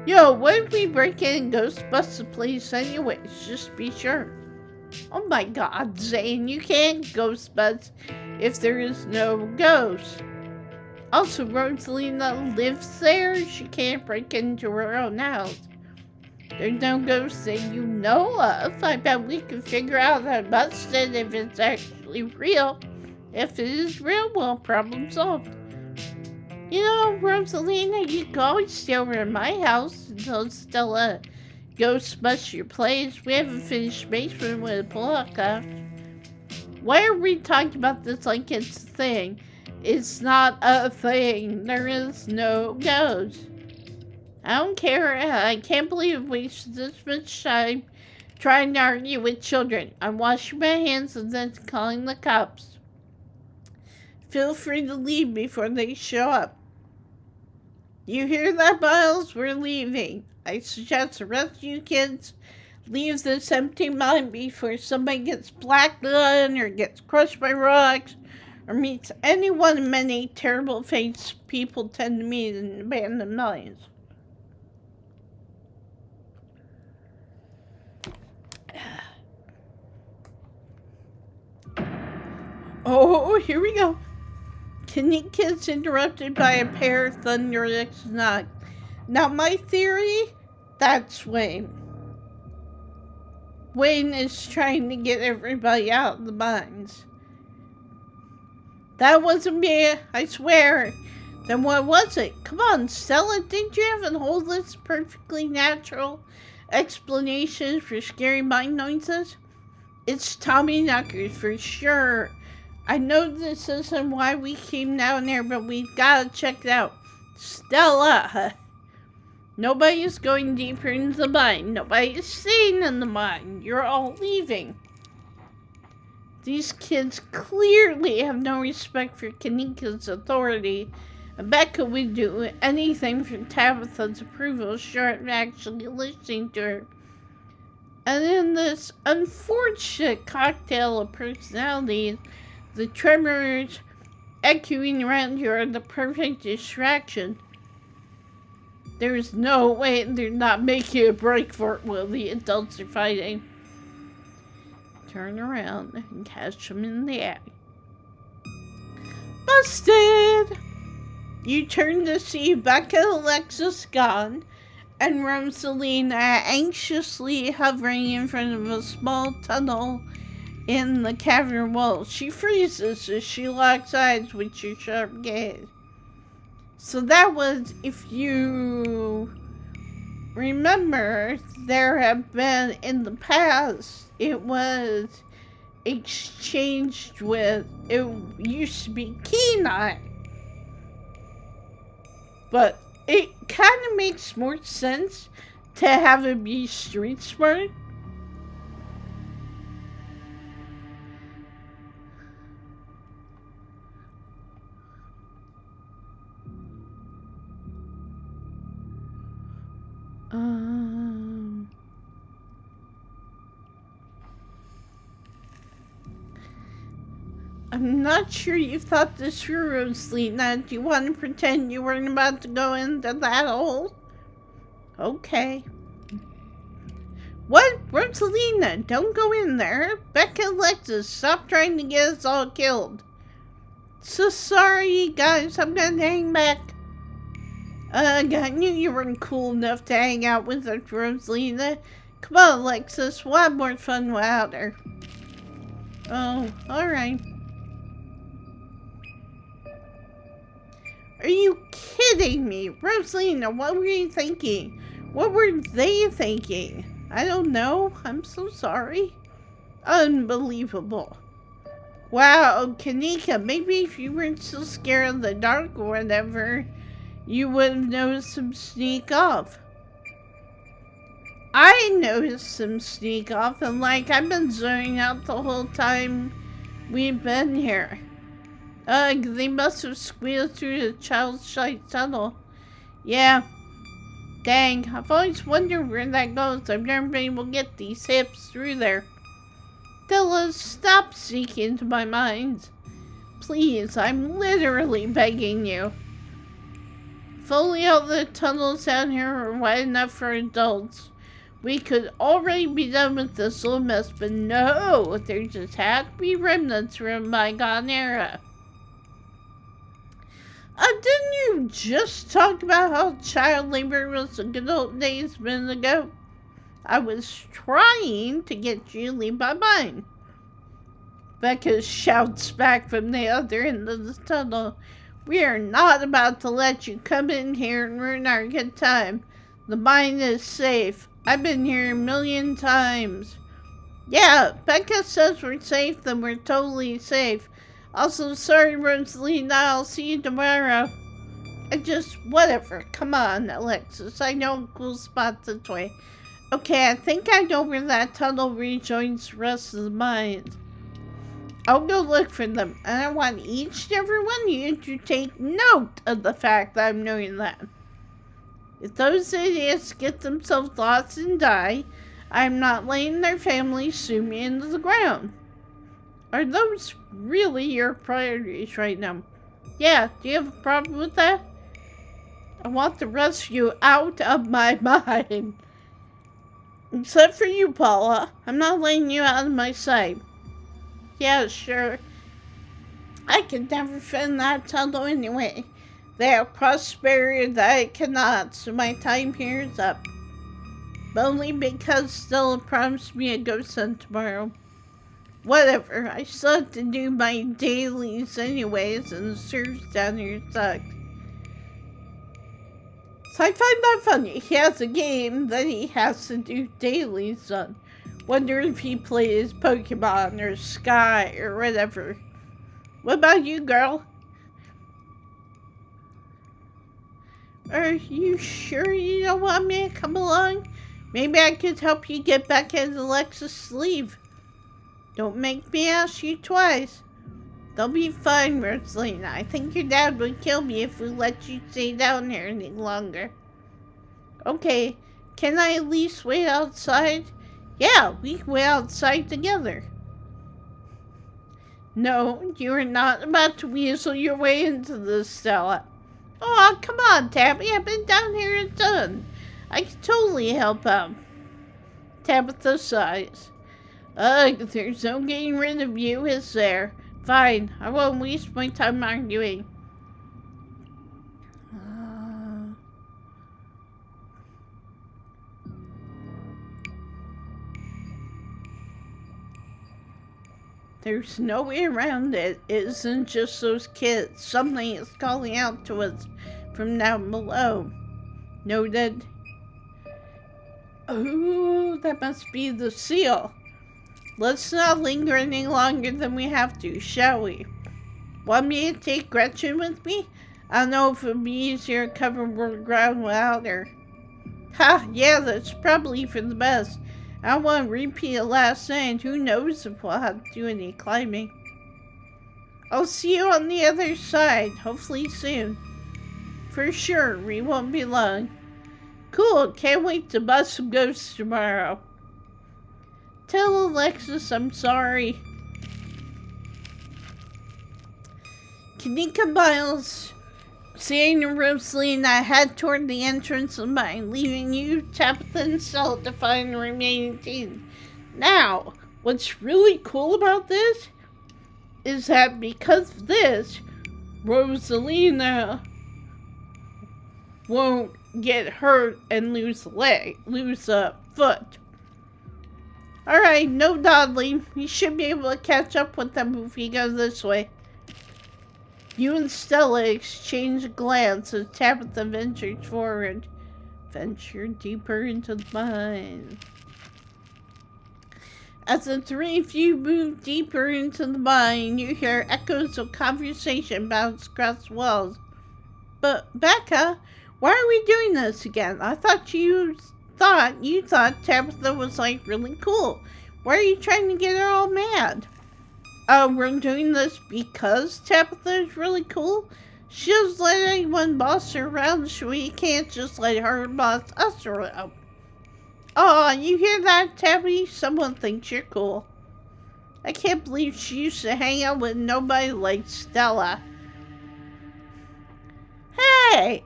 Yo, what if we break in and Ghostbust the place anyways? Just be sure. Oh my god, Zane, you can't Ghostbust if there is no ghost. Also, Rosalina lives there. She can't break into her own house. There's no ghost that you know of. I bet we can figure out how to bust it if it's actually real. If it is real, well, problem solved. Rosalina, you can always stay over at my house until Stella ghost busts your place. We have a finished basement with a pull-out couch. Why are we talking about this like it's a thing? It's not a thing. There is no ghost. I don't care. I can't believe we wasted this much time trying to argue with children. I'm washing my hands and then calling the cops. Feel free to leave before they show up. You hear that, Miles? We're leaving. I suggest the rest of you kids leave this empty mine before somebody gets blacked on or gets crushed by rocks or meets any one of many terrible fates people tend to meet in abandoned mines. Oh, here we go. Kanika's interrupted by a pair of thunderous knocks. Now, my theory, that's Wayne. Wayne is trying to get everybody out of the mines. That wasn't me, I swear. Then what was it? Come on, Stella, didn't you have a whole list of perfectly natural explanations for scary mine noises? It's Tommy Knuckers for sure. I know this isn't why we came down there, but we've got to check it out. Stella! Nobody is going deeper into the mine. Nobody is staying in the mine. You're all leaving. These kids clearly have no respect for Kanika's authority. And Becca would do anything for Tabitha's approval, short of actually listening to her. And in this unfortunate cocktail of personalities, the tremors echoing around you are the perfect distraction. There's no way they're not making a break for it while the adults are fighting. Turn around and catch them in the act. Busted! You turn to see Becca and Alexis gone, and Rosalina anxiously hovering in front of a small tunnel in the cavern wall. She freezes as she locks eyes with your sharp gaze. So that was, if you remember, there have been in the past, it was exchanged with, it used to be Kenai. But it kind of makes more sense to have it be Street Smart. I'm not sure you thought this through, Rosalina. Do you want to pretend you weren't about to go into that hole? Okay. What? Rosalina, don't go in there. Becca and Alexis, stop trying to get us all killed. So sorry, guys. I'm gonna hang back. I knew you weren't cool enough to hang out with us, Rosalina. Come on, Alexis. We'll have more fun without her. Oh, alright. Are you kidding me? Rosalina, what were you thinking? What were they thinking? I don't know. I'm so sorry. Unbelievable. Wow, Kanika, maybe if you weren't so scared of the dark or whatever, you would have noticed them sneak off. I noticed them sneak off, and I've been zoning out the whole time we've been here. They must have squealed through the child-shite tunnel. Yeah. Dang, I've always wondered where that goes. I've never been able to get these hips through there. Della, stop sneaking into my mind. Please, I'm literally begging you. If only all the tunnels down here were wide enough for adults, we could already be done with this little mess, but no, there just had to be remnants from a bygone era. Didn't you just talk about how child labor was the good old days a minute ago? I was trying to get you to leave my mind. Becca shouts back from the other end of the tunnel. We are not about to let you come in here and ruin our good time. The mine is safe. I've been here a million times. Yeah, Becca says we're safe, then we're totally safe. Also, sorry, Rosalina, I'll see you tomorrow. Whatever. Come on, Alexis. I know a cool spot this way. Okay, I think I know where that tunnel rejoins the rest of the mine. I'll go look for them, and I want each and every one of you to take note of the fact that I'm doing that. If those idiots get themselves lost and die, I'm not letting their families sue me into the ground. Are those really your priorities right now? Yeah, do you have a problem with that? I want the rest of you out of my mind. Except for you, Paula. I'm not letting you out of my sight. Yeah, sure. I could never fit in that tunnel anyway. They have prosperity that I cannot, so my time here is up. But only because Stella promised me a ghost hunt tomorrow. Whatever, I still have to do my dailies anyways, and the serves down here suck. So I find that funny. He has a game that he has to do dailies on. Wonder if he plays Pokemon or Sky or whatever. What about you, girl? Are you sure you don't want me to come along? Maybe I could help you get back into Alexis' sleeve. Don't make me ask you twice. They'll be fine, Rosalina. I think your dad would kill me if we let you stay down here any longer. Okay, can I at least wait outside? Yeah, we can wait outside together. No, you are not about to weasel your way into this, Stella. Oh, come on, Tabby. I've been down here a ton. I can totally help out. Tabitha sighs. Ugh, there's no getting rid of you, is there? Fine, I won't waste my time arguing. There's no way around it. It isn't just those kids. Something is calling out to us from down below. Noted. Oh, that must be the seal. Let's not linger any longer than we have to, shall we? Want me to take Gretchen with me? I don't know if it would be easier to cover more ground without her. Ha, yeah, that's probably for the best. I don't want to repeat it last night. Who knows if we'll have to do any climbing. I'll see you on the other side, hopefully soon. For sure, we won't be long. Cool, can't wait to bust some ghosts tomorrow. Tell Alexis I'm sorry. Kanika Miles, Sienna Rosalie, and I head toward the entrance of mine, leaving you, Tabitha, and Stella to find the remaining team. Now, what's really cool about this is that because of this, Rosalina won't get hurt and lose a foot. Alright, no dawdling. You should be able to catch up with them if you go this way. You and Stella exchange a glance as Tabitha ventured forward. Venture deeper into the mine. As the three of you move deeper into the mine, you hear echoes of conversation bounce across the walls. But, Becca, why are we doing this again? I thought you thought Tabitha was, like, really cool. Why are you trying to get her all mad? We're doing this because Tabitha is really cool? She doesn't let anyone boss her around, so we can't just let her boss us around. Aw, you hear that, Tabby? Someone thinks you're cool. I can't believe she used to hang out with nobody like Stella. Hey!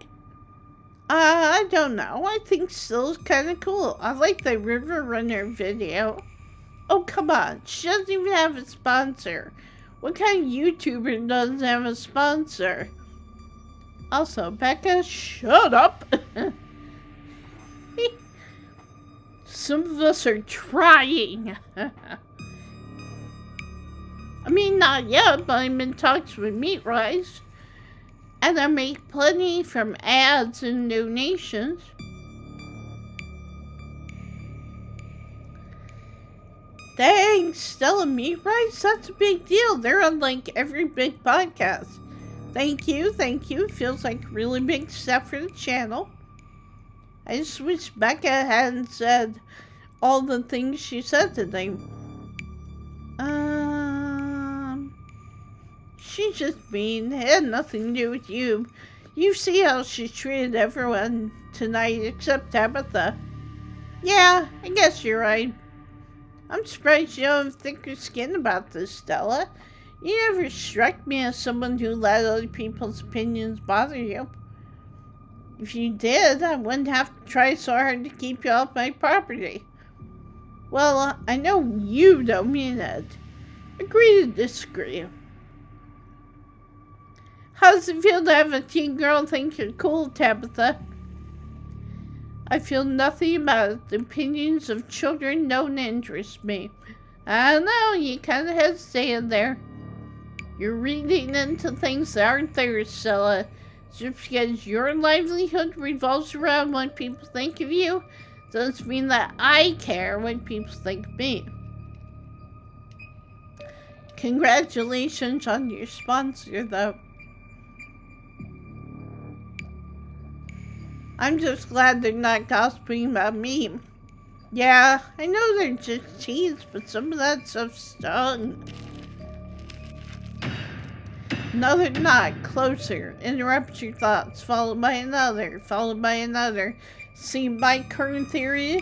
I don't know. I think Stella's kind of cool. I like the River Runner video. Oh, come on. She doesn't even have a sponsor. What kind of YouTuber doesn't have a sponsor? Also, Becca, shut up. Some of us are trying. I mean, not yet, but I'm in talks with Meat Rice. And I make plenty from ads and donations. Thanks, Stella Meat Rice. That's a big deal. They're on like every big podcast. Thank you. Feels like a really big step for the channel. I just wish Becca hadn't said all the things she said today. She's just mean. It had nothing to do with you. You see how she treated everyone tonight except Tabitha. Yeah, I guess you're right. I'm surprised you don't have thicker skin about this, Stella. You never struck me as someone who let other people's opinions bother you. If you did, I wouldn't have to try so hard to keep you off my property. Well, I know you don't mean it. Agree to disagree. How does it feel to have a teen girl think you're cool, Tabitha? I feel nothing about it. The opinions of children don't interest me. I don't know, you kind of hesitated there. You're reading into things that aren't there, Stella. Just because your livelihood revolves around what people think of you, doesn't mean that I care what people think of me. Congratulations on your sponsor, though. I'm just glad they're not gossiping about me. Yeah, I know they're just teens, but some of that stuff stung. Another knot, closer, interrupt your thoughts, followed by another. See, my current theory,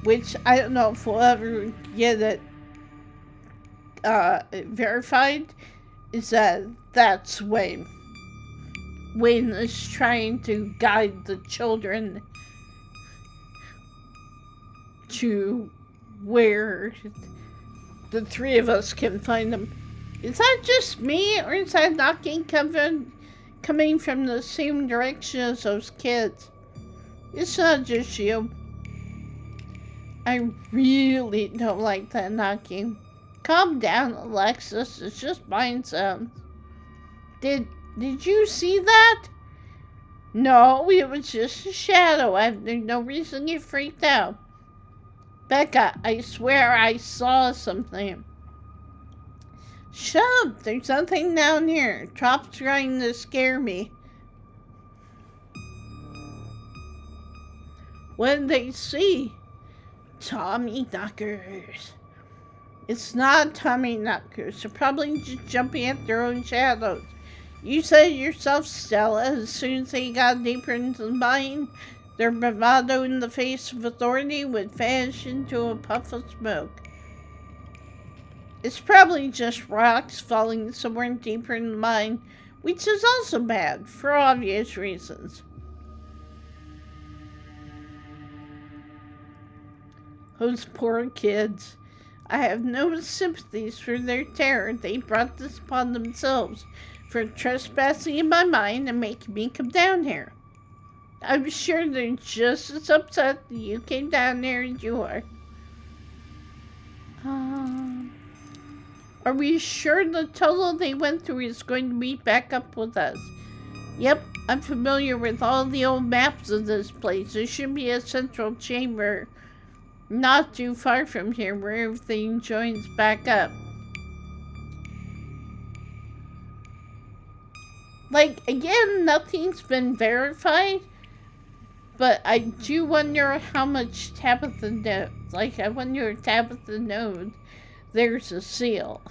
which I don't know if we'll ever get it verified is that that's Wayne. Wayne is trying to guide the children to where the three of us can find them. Is that just me, or is that knocking coming from the same direction as those kids? It's not just you. I really don't like that knocking. Calm down, Alexis. It's just mind sounds. Did you see that? No, it was just a shadow. There's no reason to get freaked out. Becca, I swear I saw something. Shut up, there's nothing down here. Stop trying to scare me. What did they see? Tommy knockers. It's not Tommy knockers. They're probably just jumping at their own shadows. You said it yourself, Stella, as soon as they got deeper into the mine, their bravado in the face of authority would vanish into a puff of smoke. It's probably just rocks falling somewhere deeper in the mine, which is also bad, for obvious reasons. Those poor kids. I have no sympathies for their terror. They brought this upon themselves for trespassing in my mine and making me come down here. I'm sure they're just as upset that you came down there as you are. Are we sure the tunnel they went through is going to meet back up with us? Yep, I'm familiar with all the old maps of this place. There should be a central chamber not too far from here where everything joins back up. Like, again, nothing's been verified, but I do wonder how much Tabitha knows. Like, I wonder if Tabitha knows there's a seal.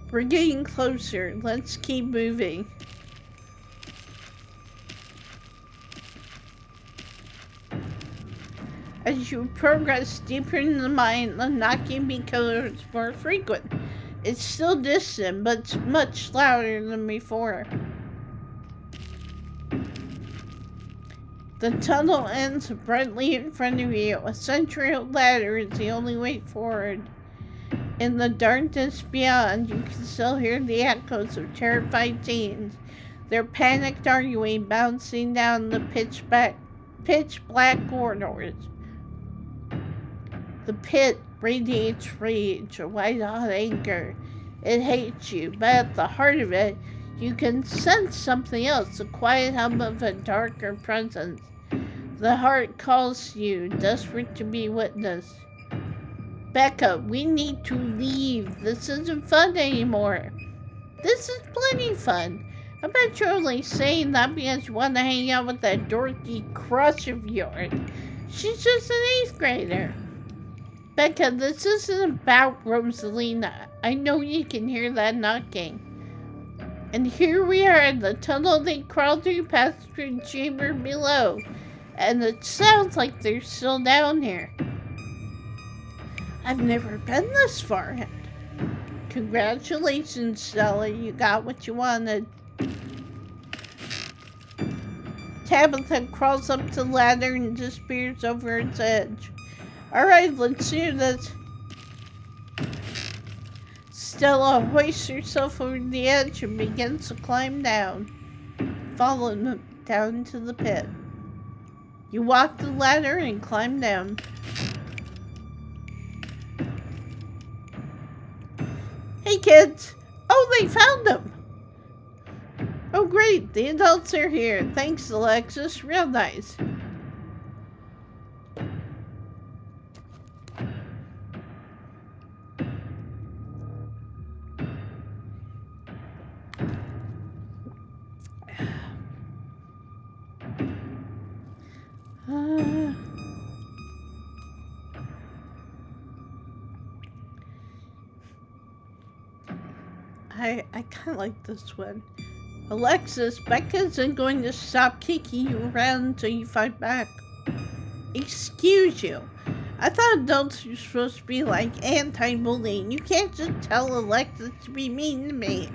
We're getting closer. Let's keep moving. As you progress deeper into the mine, the knocking becomes more frequent. It's still distant, but it's much louder than before. The tunnel ends abruptly in front of you. A century-old ladder is the only way forward. In the darkness beyond, you can still hear the echoes of terrified teens. Their panicked arguing bouncing down the pitch black corridors. The pit radiates rage, a white-hot anger. It hates you, but at the heart of it, you can sense something else, the quiet hum of a darker presence. The heart calls you, desperate to be witnessed. Becca, we need to leave. This isn't fun anymore. This is plenty fun. I bet you're only saying that because you want to hang out with that dorky crush of yours. She's just an 8th grader. Becca, this isn't about Rosalina. I know you can hear that knocking. And here we are in the tunnel they crawled through past the chamber below. And it sounds like they're still down here. I've never been this far yet. Congratulations, Stella. You got what you wanted. Tabitha crawls up to the ladder and disappears over its edge. Alright, let's do this. Stella hoists herself over the edge and begins to climb down, following them down to the pit. You walk the ladder and climb down. Hey kids! Oh, they found them! Oh great, the adults are here. Thanks, Alexis. Real nice. I kind of like this one. Alexis, Becca isn't going to stop kicking you around until you fight back. Excuse you. I thought adults were supposed to be like anti-bullying. You can't just tell Alexa to be mean to me.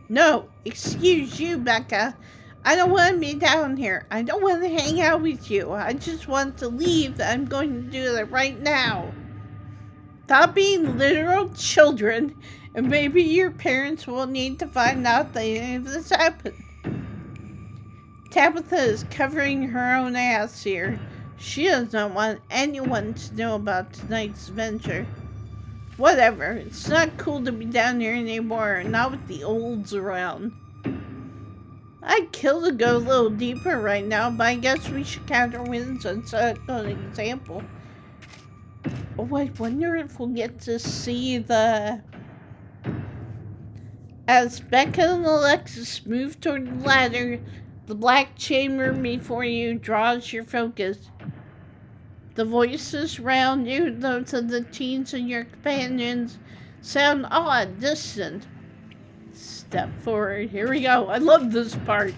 No, excuse you, Becca. I don't want to be down here. I don't want to hang out with you. I just want to leave. I'm going to do that right now. Stop being literal children, and maybe your parents will need to find out that any of this happened. Tabitha is covering her own ass here. She doesn't want anyone to know about tonight's adventure. Whatever, it's not cool to be down here anymore, not with the olds around. I'd kill to go a little deeper right now, but I guess we should count our wins and set an example. Oh, I wonder if we'll get to see the... As Becca and Alexis move toward the ladder, the black chamber before you draws your focus. The voices around you, those of the teens and your companions, sound odd, distant. Step forward. Here we go. I love this part.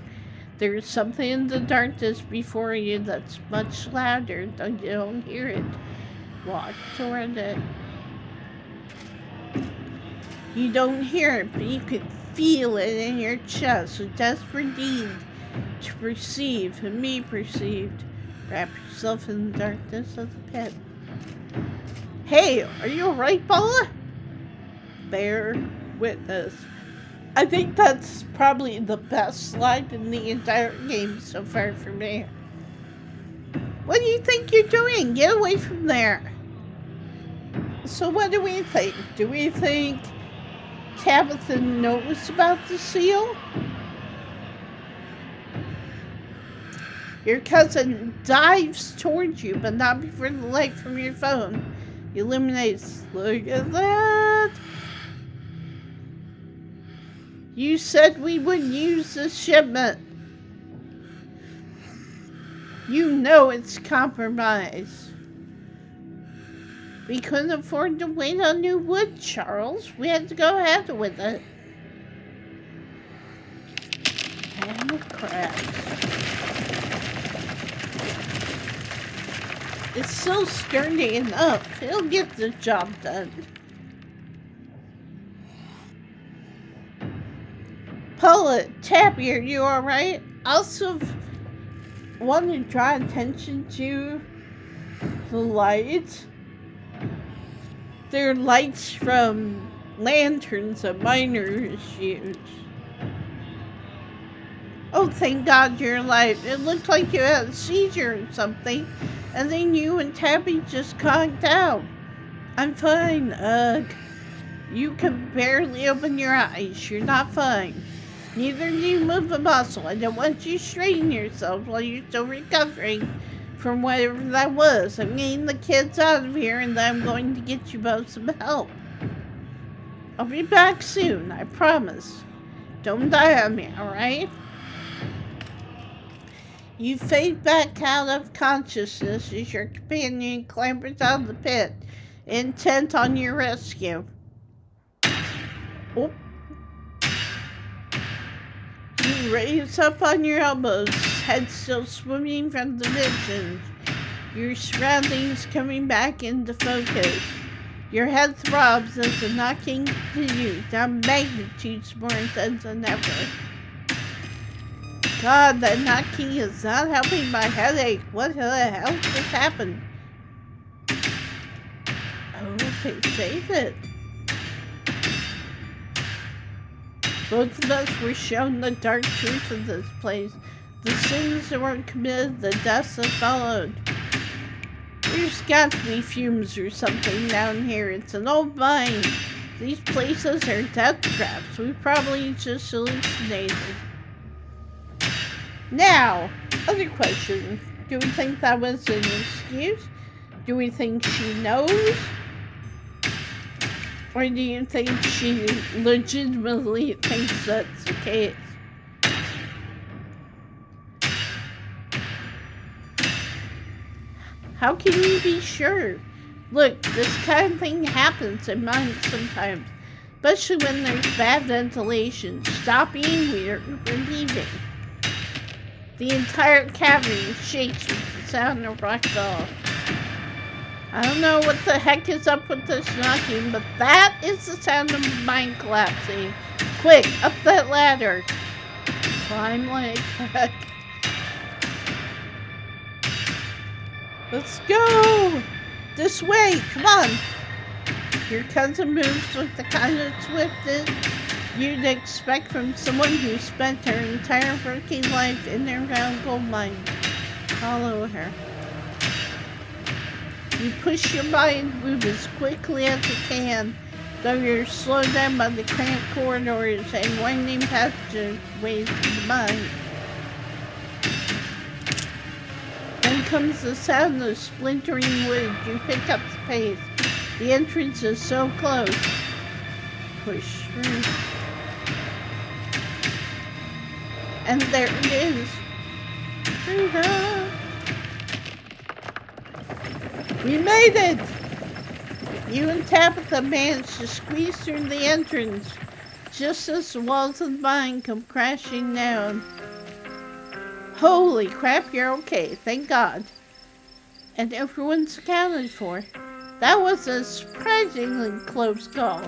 There's something in the darkness before you that's much louder, though you don't hear it. Walk toward it. You don't hear it, but you can feel it in your chest. A desperate need to perceive and be perceived. Wrap yourself in the darkness of the pit. Hey, are you alright, Paula? Bear witness. I think that's probably the best line in the entire game so far for me. What do you think you're doing? Get away from there. So what do we think? Do we think Tabitha knows about the seal? Your cousin dives towards you, but not before the light from your phone illuminates. Look at that! You said we would use the shipment. You know it's compromised. We couldn't afford to wait on new wood, Charles. We had to go ahead with it. And the crabs. It's so sturdy enough. It'll get the job done. Paula, Tabby, are you alright? Also, want to draw attention to the lights. They're lights from lanterns that miners use. Oh, thank God you're alive. It looked like you had a seizure or something, and then you and Tabby just conked out. I'm fine, ugh. You can barely open your eyes. You're not fine. Neither do you move a muscle. I don't want you to strain yourself while you're still recovering from whatever that was. I'm getting the kids out of here, and then I'm going to get you both some help. I'll be back soon, I promise. Don't die on me, alright? You fade back out of consciousness as your companion clambers out of the pit, intent on your rescue. Oh. You raise up on your elbows, head still swimming from the vision. Your surroundings coming back into focus. Your head throbs as the knocking continues, now magnitudes more intense than ever. God, that knocking is not helping my headache. What the hell just happened? Oh, they saved it. Both of us were shown the dark truth of this place. The sins that were committed, the deaths that followed. There's got to be fumes or something down here. It's an old mine. These places are death traps. We probably just hallucinated. Now, other question. Do we think that was an excuse? Do we think she knows? Or do you think she legitimately thinks that's the case? How can you be sure? Look, this kind of thing happens in mines sometimes. Especially when there's bad ventilation. Stop being weird and we're leaving. The entire cavern shakes with the sound of rockfall. I don't know what the heck is up with this knocking, but that is the sound of mine collapsing. Quick, up that ladder. Climb like heck. Let's go! This way, come on! Your cousin moves with the kind of swiftness you'd expect from someone who spent their entire working life in and around gold mines. Follow her. You push your body and move as quickly as you can, though you're slowed down by the cramped corridors and winding passageways to the mine. Then comes the sound of splintering wood. You pick up the pace. The entrance is so close. Push through. And there it is. We made it! You and Tabitha managed to squeeze through the entrance just as the walls of the mine come crashing down. Holy crap, you're okay, thank God. And everyone's accounted for. That was a surprisingly close call.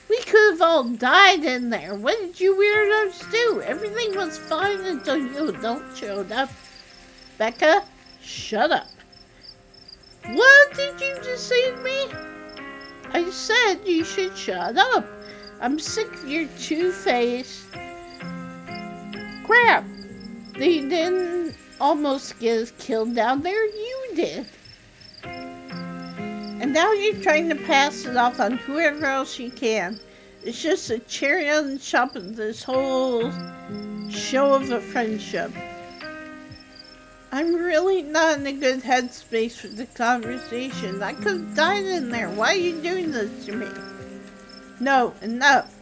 We could have all died in there. What did you weirdos do? Everything was fine until you adults showed up. Becca, shut up. What did you just say to me? I said you should shut up. I'm sick of your two-faced crap. They didn't almost get us killed down there. You did. And now you're trying to pass it off on whoever else you can. It's just a cherry on the top of this whole show of a friendship. I'm really not in a good headspace for the conversation. I could have died in there. Why are you doing this to me? No, enough.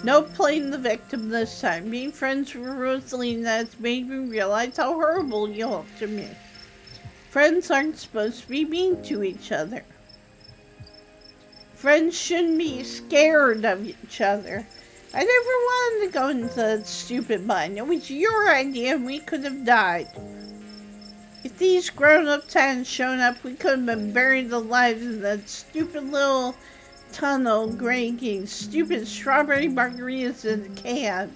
No playing the victim this time. Being friends with Rosalina has made me realize how horrible you are to me. Friends aren't supposed to be mean to each other. Friends shouldn't be scared of each other. I never wanted to go into that stupid mine. It was your idea and we could have died. If these grown-ups hadn't shown up, we could have been buried alive in that stupid little tunnel drinking stupid strawberry margaritas in a can.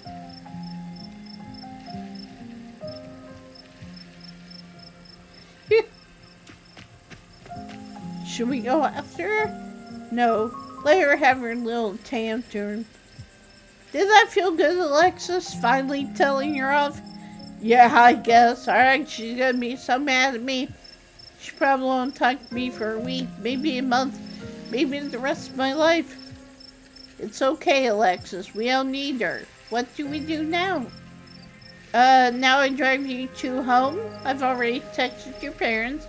Should we go after her? No, let her have her little tantrum. Did that feel good, Alexis? Finally telling her off? Yeah, I guess. Alright, she's gonna be so mad at me. She probably won't talk to me for a week, maybe a month, maybe the rest of my life. It's okay, Alexis. We don't need her. What do we do now? Now I drive you two home. I've already texted your parents.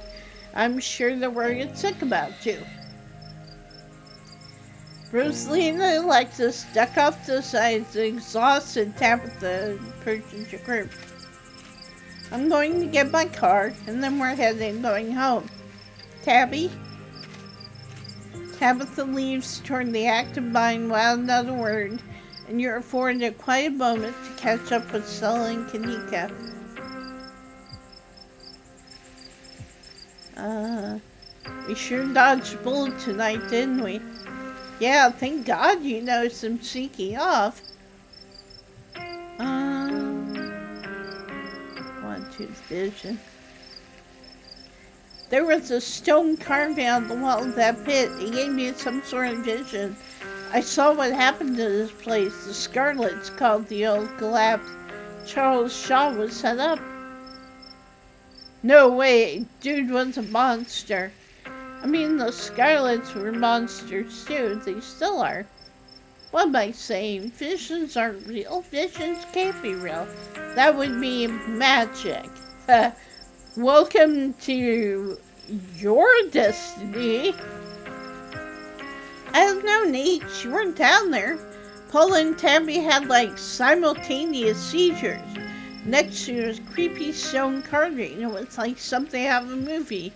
I'm sure they're worried sick about you. Rosalina and Alexis duck off to the sides, exhausted Tabitha approaches your group. I'm going to get my car, and then we're going home. Tabby? Tabitha leaves toward the active mine without another word, and you're afforded a quiet moment to catch up with Stella and Kanika. We sure dodged a bullet tonight, didn't we? Yeah, thank God you noticed them sneaking off. Tooth vision. There was a stone carving on the wall of that pit. It gave me some sort of vision. I saw what happened to this place. The Scarlets called the old collapse. Charles Shaw was set up. No way, dude was a monster. I mean, the Scarlets were monsters too. They still are. What am I saying? Visions aren't real. Visions can't be real. That would be magic. Welcome to your destiny. I don't know, Nate. You weren't down there. Paula and Tabby had like simultaneous seizures. Next to this creepy stone carving. It was like something out of a movie.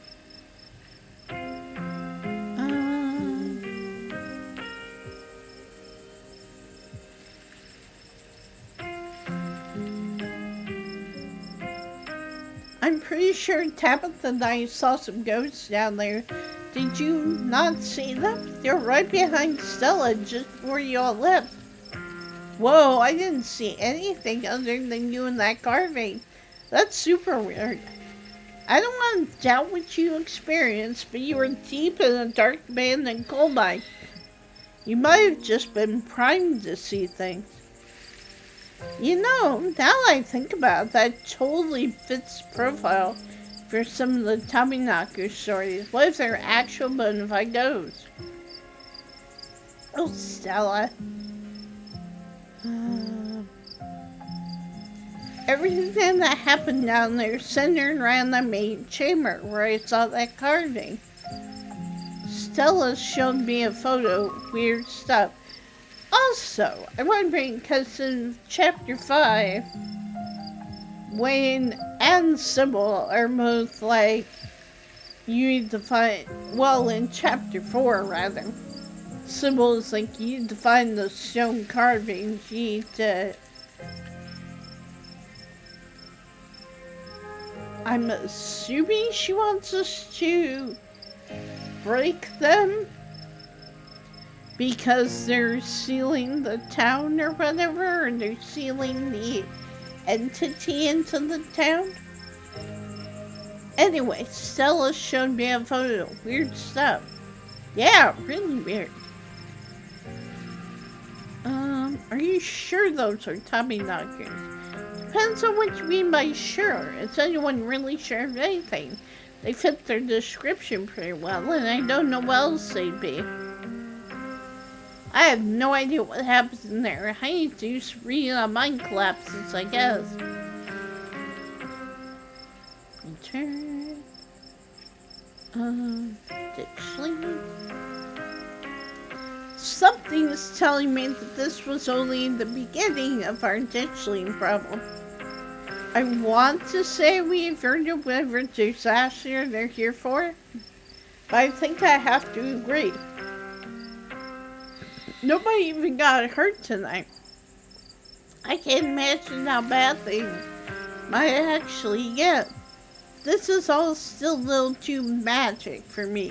I'm pretty sure Tabitha and I saw some ghosts down there. Did you not see them? They're right behind Stella just before you all left. Whoa, I didn't see anything other than you and that carving. That's super weird. I don't want to doubt what you experienced, but you were deep in a dark abandoned coal mine. You might have just been primed to see things. You know, now I think about it, that totally fits profile for some of the Tommyknocker stories. What if they're actual bona fide ghosts? Oh, Stella. Everything that happened down there centered around the main chamber where I saw that carving. Stella showed me a photo, weird stuff. Also, I'm wondering, because in Chapter 5, Wayne and Sybil are both like, you need to find, well, in Chapter 4, rather, Sybil is like, you need to find the stone carvings, you need to... I'm assuming she wants us to break them because they're sealing the town or whatever, or they're sealing the entity into the town. Anyway, Stella showed me a photo. Weird stuff. Yeah, really weird. Are you sure those are Tommyknockers? Depends on what you mean by sure. Is anyone really sure of anything? They fit their description pretty well, and I don't know what else they'd be. I have no idea what happens in there. I need to do some reading on mind collapses, I guess. Return. Ditchling. Something's telling me that this was only the beginning of our ditchling problem. I want to say we averted whatever disaster they're here for, but I think I have to agree. Nobody even got hurt tonight. I can't imagine how bad things might actually get. This is all still a little too magic for me.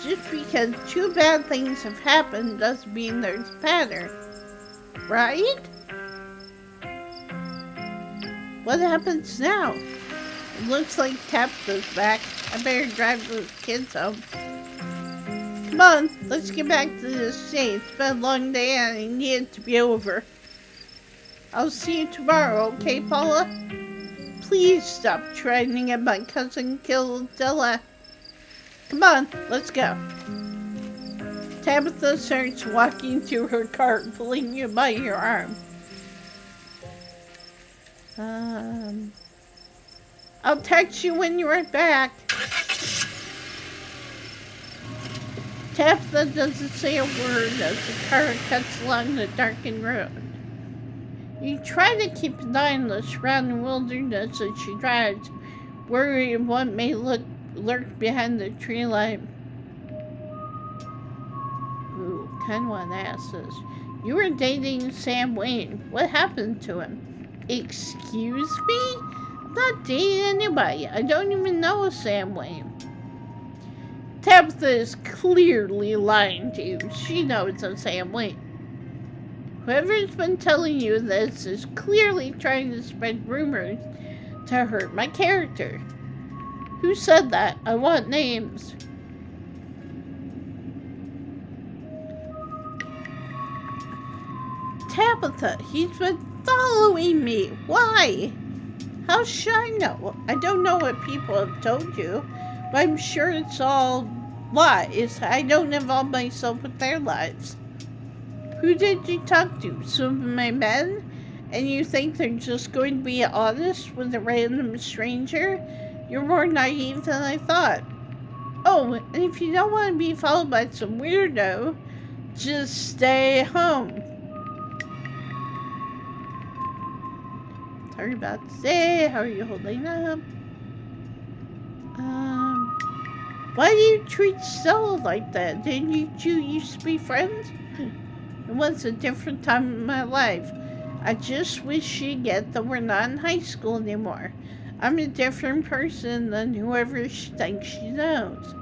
Just because two bad things have happened doesn't mean there's a pattern. Right? What happens now? It looks like Tabitha's back. I better drive those kids home. Come on, let's get back to the estate. It's been a long day and I need it to be over. I'll see you tomorrow, okay, Paula? Please stop trying to get my cousin killed, Della. Come on, let's go. Tabitha starts walking to her car, pulling you by your arm. I'll text you when you're back. Tabitha doesn't say a word as the car cuts along the darkened road. You try to keep an eye on the surrounding wilderness as she drives, worrying what may lurk behind the tree line. Ooh, kinda wanna ask this. You were dating Sam Wayne. What happened to him? Excuse me? I'm not dating anybody. I don't even know Sam Wayne. Tabitha is clearly lying to you. She knows it's Sam Wayne. Whoever's been telling you this is clearly trying to spread rumors to hurt my character. Who said that? I want names. Tabitha, he's been following me. Why? How should I know? I don't know what people have told you, but I'm sure it's all lies. I don't involve myself with their lives. Who did you talk to? Some of my men? And you think they're just going to be honest with a random stranger? You're more naive than I thought. Oh, and if you don't want to be followed by some weirdo, just stay home. Sorry about today. How are you holding up? Why do you treat Stella like that? Didn't you two used to be friends? It was a different time in my life. I just wish she'd get that we're not in high school anymore. I'm a different person than whoever she thinks she knows.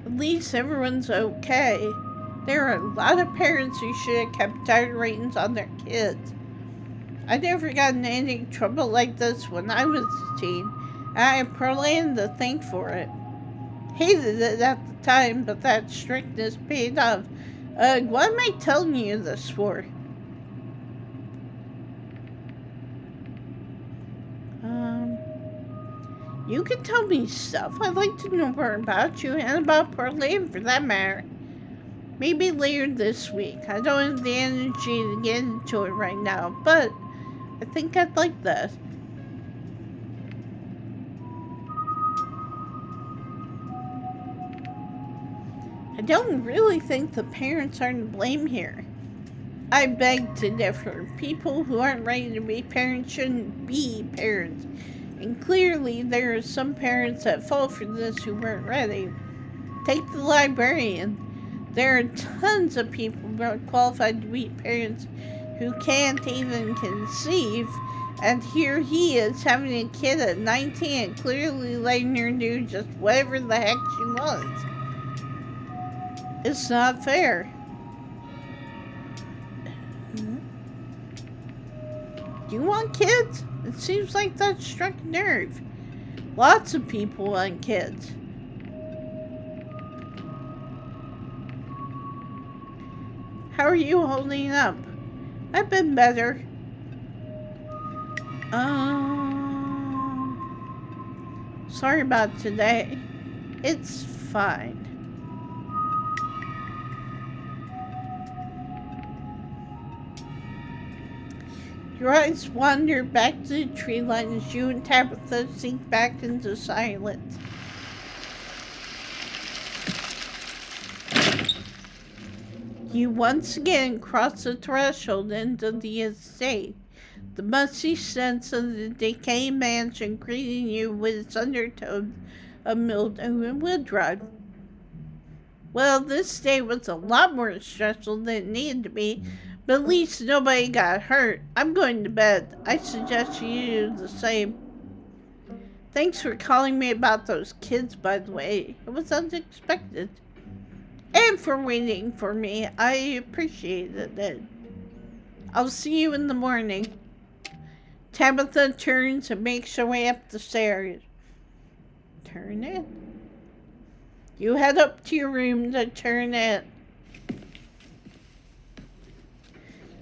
At least everyone's okay. There are a lot of parents who should have kept tighter reins on their kids. I never got in any trouble like this when I was a teen, and I have Perlan to thank for it. Hated it at the time, but that strictness paid off. What am I telling you this for? You can tell me stuff. I'd like to know more about you and about Perlan for that matter. Maybe later this week. I don't have the energy to get into it right now, but I think I'd like that. I don't really think the parents are to blame here. I beg to differ. People who aren't ready to be parents shouldn't be parents. And clearly there are some parents that fall for this who weren't ready. Take the librarian. There are tons of people more qualified to be parents who can't even conceive, and here he is having a kid at 19 and clearly letting her do just whatever the heck she wants. It's not fair. Do you want kids? It seems like that struck a nerve. Lots of people want kids. How are you holding up? I've been better. Sorry about today. It's fine. Your eyes wander back to the tree line as you and Tabitha sink back into silence. You once again cross the threshold into the estate, the musty sense of the decaying mansion greeting you with its undertones of mildew and wood rot. Well, this day was a lot more stressful than it needed to be, but at least nobody got hurt. I'm going to bed. I suggest you do the same. Thanks for calling me about those kids, by the way. It was unexpected. And for waiting for me. I appreciated it. I'll see you in the morning. Tabitha turns and makes her way up the stairs. Turn in. You head up to your room to turn in.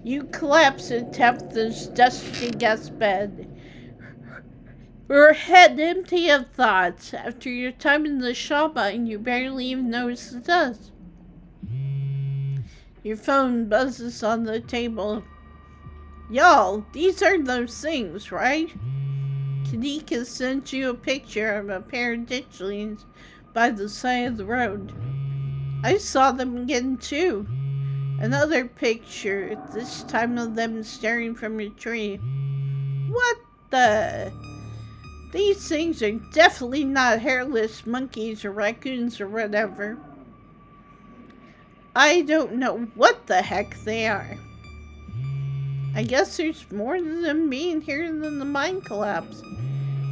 You collapse in Tabitha's dusty guest bed. Her head empty of thoughts. After your time in the Shawmine, you barely even notice the dust. Your phone buzzes on the table. Y'all, these are those things, right? Kanika sent you a picture of a pair of ditchlings by the side of the road. I saw them again too. Another picture, this time of them staring from a tree. What the? These things are definitely not hairless monkeys or raccoons or whatever. I don't know what the heck they are. I guess there's more to them being here than the mine collapse.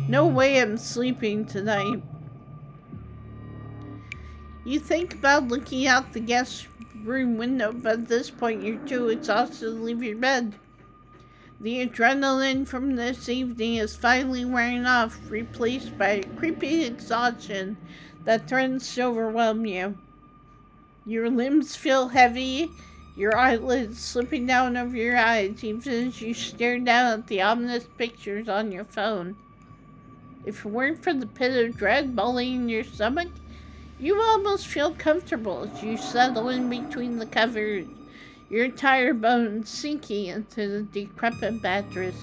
No way I'm sleeping tonight. You think about looking out the guest room window, but at this point you're too exhausted to leave your bed. The adrenaline from this evening is finally wearing off, replaced by a creepy exhaustion that threatens to overwhelm you. Your limbs feel heavy, your eyelids slipping down over your eyes, even as you stare down at the ominous pictures on your phone. If it weren't for the pit of dread bullying in your stomach, you almost feel comfortable as you settle in between the covers, your tired bones sinking into the decrepit mattress.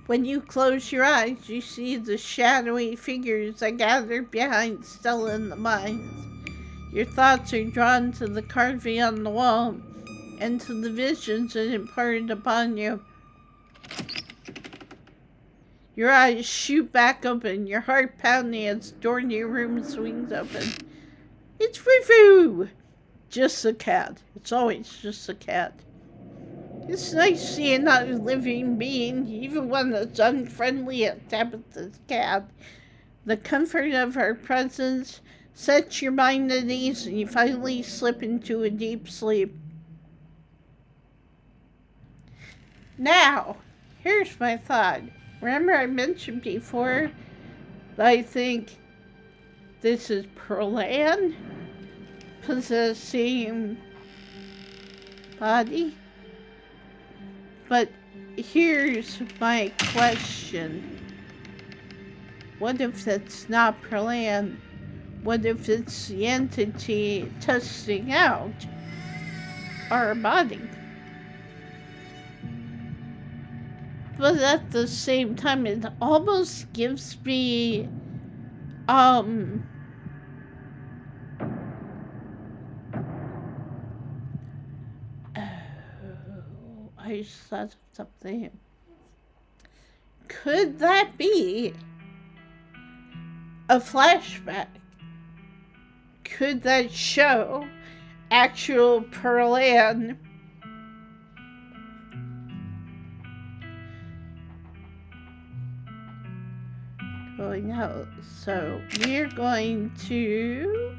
When you close your eyes, you see the shadowy figures that gather behind Stella in the mines. Your thoughts are drawn to the carving on the wall and to the visions it imparted upon you. Your eyes shoot back open, your heart pounding as the door to your room swings open. It's Fufu! Just a cat. It's always just a cat. It's nice seeing another living being, even one that's unfriendly at Tabitha's cat. The comfort of her presence sets your mind at ease and you finally slip into a deep sleep. Now, here's my thought. Remember I mentioned before that I think this is Pearl-Ann possessing body? But here's my question. What if it's not Pearl-Ann? What if it's the entity testing out our body? But at the same time, it almost gives me, I just thought of something. Could that be a flashback? Could that show actual Pearl-Ann going out? So we're going to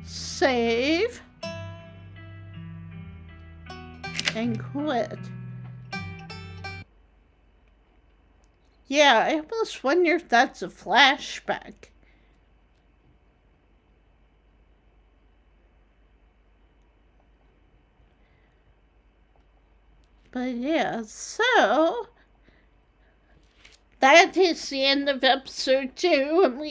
save and quit. Yeah, I almost wonder if that's a flashback. But yeah, so that is the end of episode 2, and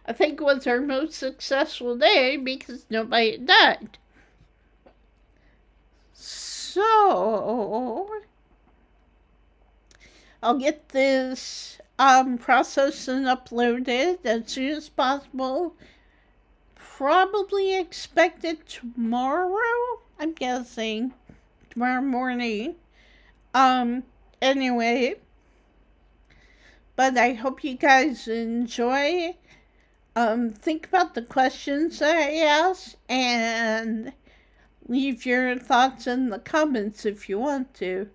I think it was our most successful day because nobody died. So I'll get this processed and uploaded as soon as possible. Probably expect it tomorrow, I'm guessing. Tomorrow morning. Anyway. But I hope you guys enjoy. Think about the questions that I asked and leave your thoughts in the comments if you want to.